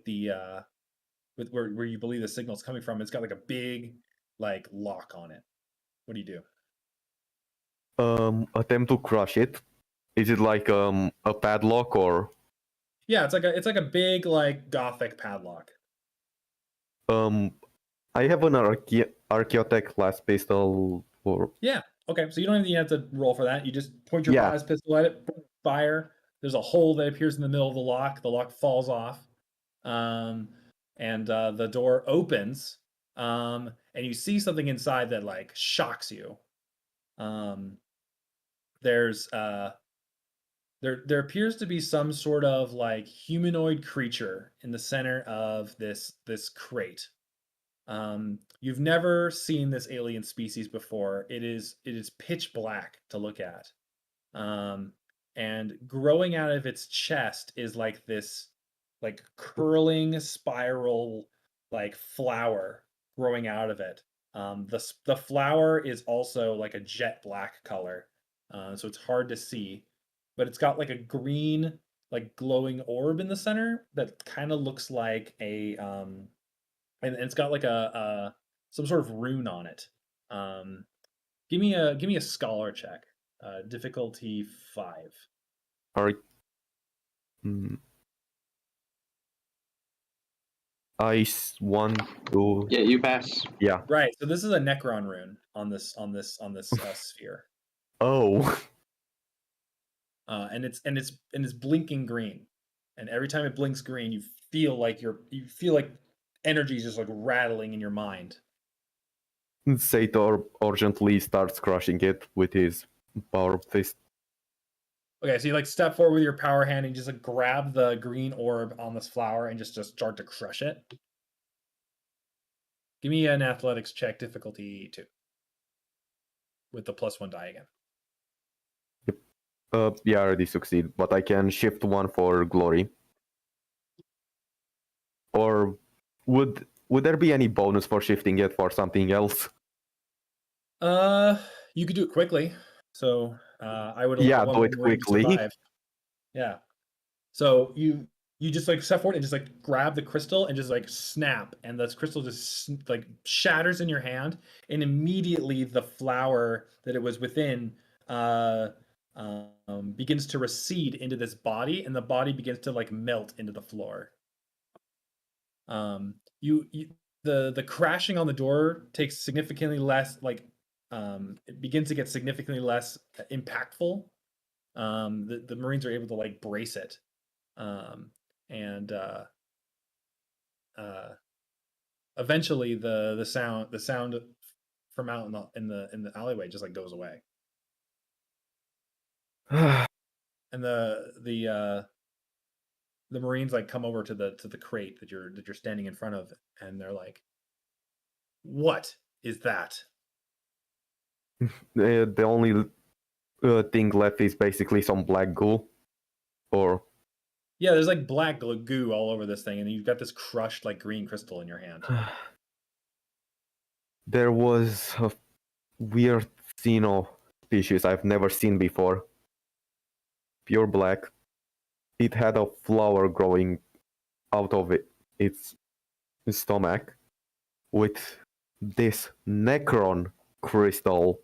the with where you believe the signal's coming from. It's got like a big like lock on it. What do you do? Attempt to crush it. Is it like a padlock or? Yeah, it's like a big like gothic padlock. I have an Archaeotech class pistol. Or Yeah. Okay. So you don't even have to roll for that. You just point your Yeah. prize pistol at it, fire. There's a hole that appears in the middle of the lock. The lock falls off, and the door opens, and you see something inside that like shocks you. There's there appears to be some sort of like humanoid creature in the center of this crate. You've never seen this alien species before. It is pitch black to look at. And growing out of its chest is like this like curling spiral like flower growing out of it. The flower is also like a jet black color, so it's hard to see, but it's got like a green like glowing orb in the center that kind of looks like a and it's got like a some sort of rune on it. Give me a scholar check, difficulty 5. are want to. Yeah, you pass. Yeah. Right. So this is a Necron rune on this sphere, Oh. and it's blinking green, and every time it blinks green, you feel like energy is just like rattling in your mind. Sator urgently starts crushing it with his power fist. Okay, so you like step forward with your power hand and just like grab the green orb on this flower and just start to crush it. Give me an athletics check, difficulty 2, with the +1 die again. Yeah, I already succeed, but I can shift one for glory. Or would there be any bonus for shifting it for something else? You could do it quickly. So I would Yeah, allow do one it more Marine to quickly. survive. Yeah. So you just like step forward and just like grab the crystal and just like snap, and this crystal just like shatters in your hand, and immediately the flower that it was within begins to recede into this body, and the body begins to like melt into the floor. The crashing on the door takes significantly less like it begins to get significantly less impactful. The Marines are able to like brace it, and eventually the sound from out in the alleyway just like goes away, and the Marines like come over to the crate that you're standing in front of, and they're like, "What is that?" The only thing left is basically some black goo. Or Yeah, there's like black goo all over this thing, and you've got this crushed like green crystal in your hand. there was a weird Xeno species I've never seen before. Pure black. It had a flower growing out of its stomach with this Necron crystal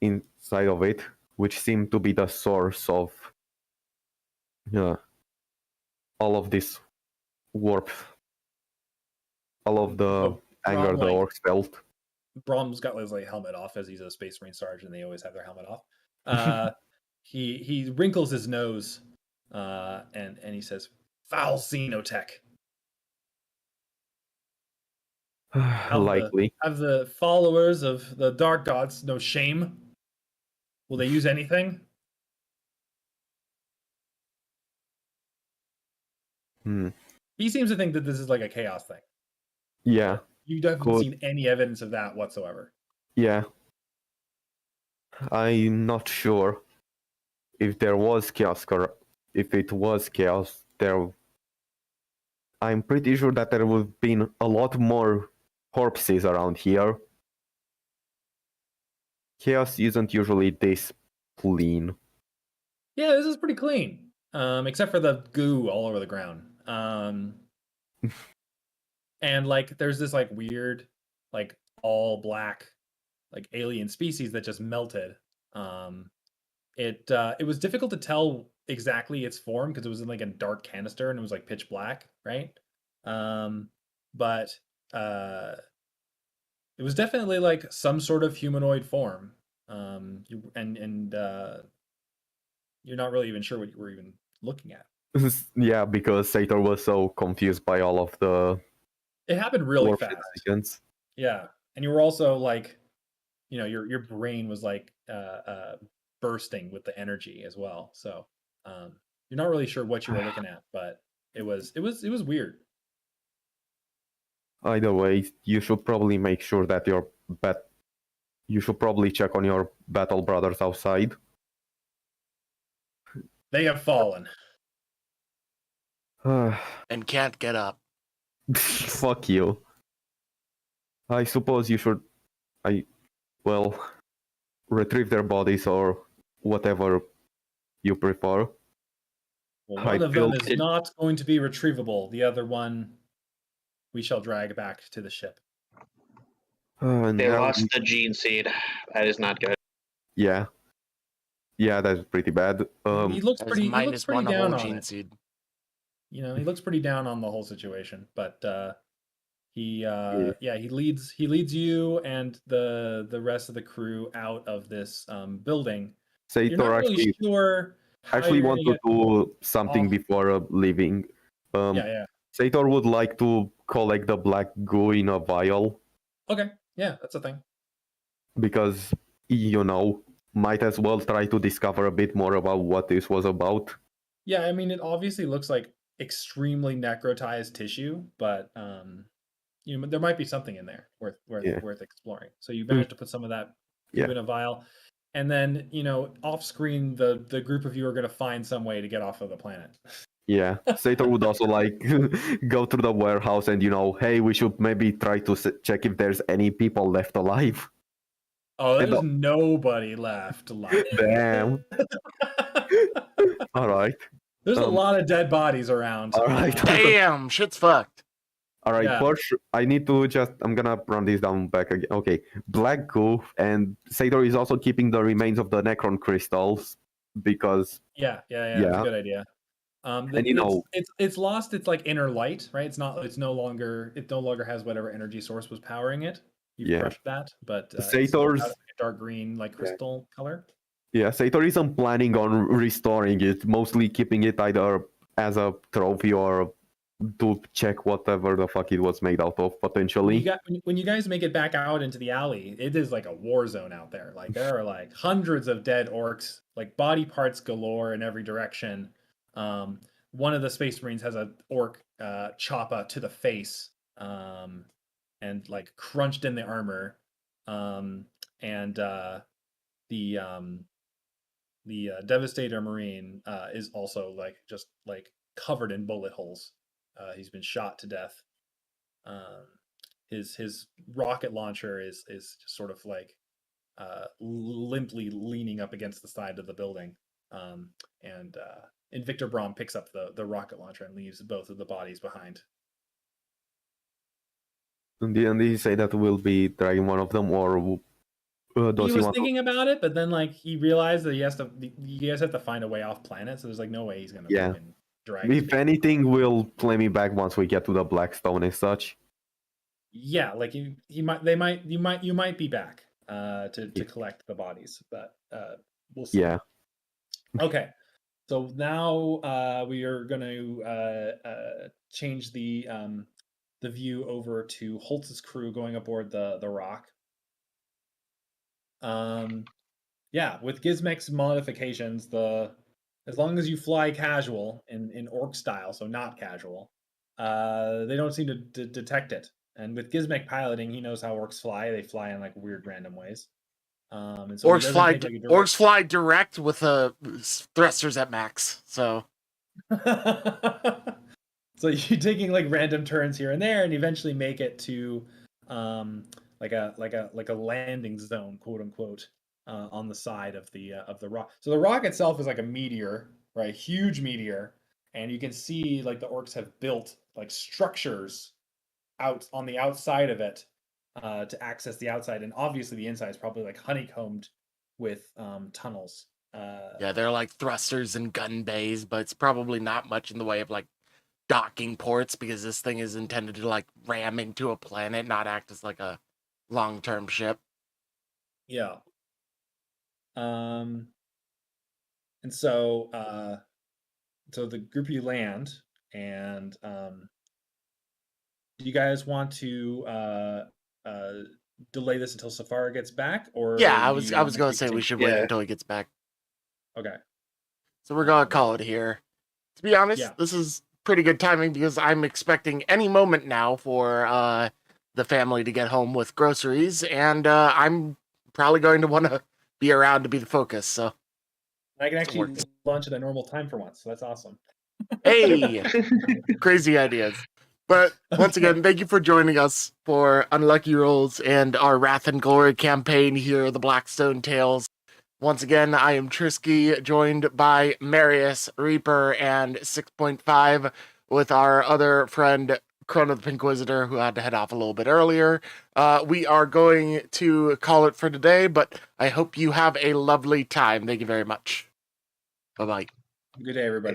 inside of it, which seemed to be the source of all of this warp, all of the anger the orcs felt. Brom's got his like helmet off, as he's a Space Marine sergeant. They always have their helmet off. He wrinkles his nose, and he says, "Foul xenotech." Likely. Have the followers of the dark gods no shame? Will they use anything? Hmm. He seems to think that this is like a chaos thing. Yeah. You haven't Cool. seen any evidence of that whatsoever. Yeah. I'm not sure if there was chaos. If it was chaos, I'm pretty sure that there would have been a lot more corpses around here. Chaos isn't usually this clean. Yeah, this is pretty clean. Except for the goo all over the ground. And like there's this like weird, like all black, like alien species that just melted. It was difficult to tell exactly its form because it was in like a dark canister and it was like pitch black, right? But it was definitely like some sort of humanoid form. You're not really even sure what you were even looking at. Yeah, because Sator was so confused by all of the It happened really war fast. shenanigans. Yeah, and you were also like, your brain was like bursting with the energy as well. So you're not really sure what you were looking at, but it was weird. Either way, you should probably make sure that you should probably check on your battle brothers outside. They have fallen. And can't get up. Fuck you. I suppose you should retrieve their bodies or whatever you prefer. Well, I one of feel them is not going to be retrievable. The other one we shall drag back to the ship. They now lost the gene seed. That is not good. Yeah, that's pretty bad. He looks As pretty. He looks minus pretty one a down whole on gene it. seed. He looks pretty down on the whole situation. But he leads you and the rest of the crew out of this building. You're Sator not really sure how actually you're want gonna to get do something off. before leaving. Yeah. Sator would like to collect the black goo in a vial Okay. Yeah, that's a thing. because might as well try to discover a bit more about what this was about. Yeah, I mean, it obviously looks like extremely necrotized tissue, but there might be something in there worth exploring. So you managed to put some of that goo in a vial, and then off screen the group of you are going to find some way to get off of the planet. Yeah, Sator would also like go through the warehouse and hey, we should maybe try to check if there's any people left alive. Oh, there's nobody left alive. Damn. All right. There's a lot of dead bodies around. All right. Damn, shit's fucked. All right, Yeah. first I need to I'm gonna run this down back again. Okay, black goo, and Sator is also keeping the remains of the Necron crystals because Yeah, that's a good idea. And it's lost its like inner light, right? It no longer has whatever energy source was powering it. You've crushed that, but it's still got a dark green like crystal color. Yeah, Sator isn't planning on restoring it, mostly keeping it either as a trophy or to check whatever the fuck it was made out of, potentially. When you guys make it back out into the alley, it is like a war zone out there. Like there are like hundreds of dead orcs, like body parts galore in every direction. One of the Space Marines has a orc choppa to the face, and like crunched in the armor, and the Devastator Marine is also like just like covered in bullet holes. He's been shot to death. His rocket launcher is just sort of like limply leaning up against the side of the building. And Victor Braun picks up the rocket launcher and leaves both of the bodies behind. And didn't he say that we'll be dragging one of them, or does he was thinking about it, but then like he realized that you guys have to find a way off planet, so there's like no way he's gonna fucking drag. If anything, we'll play me back once we get to the Blackstone and such. Yeah, like you might be back to collect the bodies, but we'll see. Yeah. Okay. So now we are going to change the the view over to Holtz's crew going aboard the Rock. Yeah, with Gizmek's modifications, as long as you fly casual in orc style, so not casual, they don't seem to detect it. And with Gizmek piloting, he knows how orcs fly. They fly in like weird random ways. And so orcs fly direct with thrusters at max. So so you're taking like random turns here and there, and eventually make it to like a landing zone, quote unquote, on the side of the rock. So the rock itself is like a meteor, right? Huge meteor, and you can see like the orcs have built like structures out on the outside of it to access the outside, and obviously the inside is probably like honeycombed with tunnels. Yeah, they're like thrusters and gun bays, but it's probably not much in the way of like docking ports because this thing is intended to like ram into a planet, not act as like a long-term ship. Yeah. And so the group of you land, and do you guys want to delay this until Saphar gets back, or yeah, I was gonna say we should wait Yeah. until he gets back. Okay. So we're gonna call it here. To be honest, Yeah. this is pretty good timing because I'm expecting any moment now for the family to get home with groceries, and I'm probably going to want to be around to be the focus. So I can actually works. launch at a normal time for once, so that's awesome. hey, crazy ideas. But once again, thank you for joining us for Unlucky Rolls and our Wrath and Glory campaign here, the Blackstone Tales. Once again, I am Trisky, joined by Marius, Reaper, and 6.5, with our other friend, Crown of the Pinquisitor, who had to head off a little bit earlier. We are going to call it for today, but I hope you have a lovely time. Thank you very much. Bye-bye. Good day, everybody.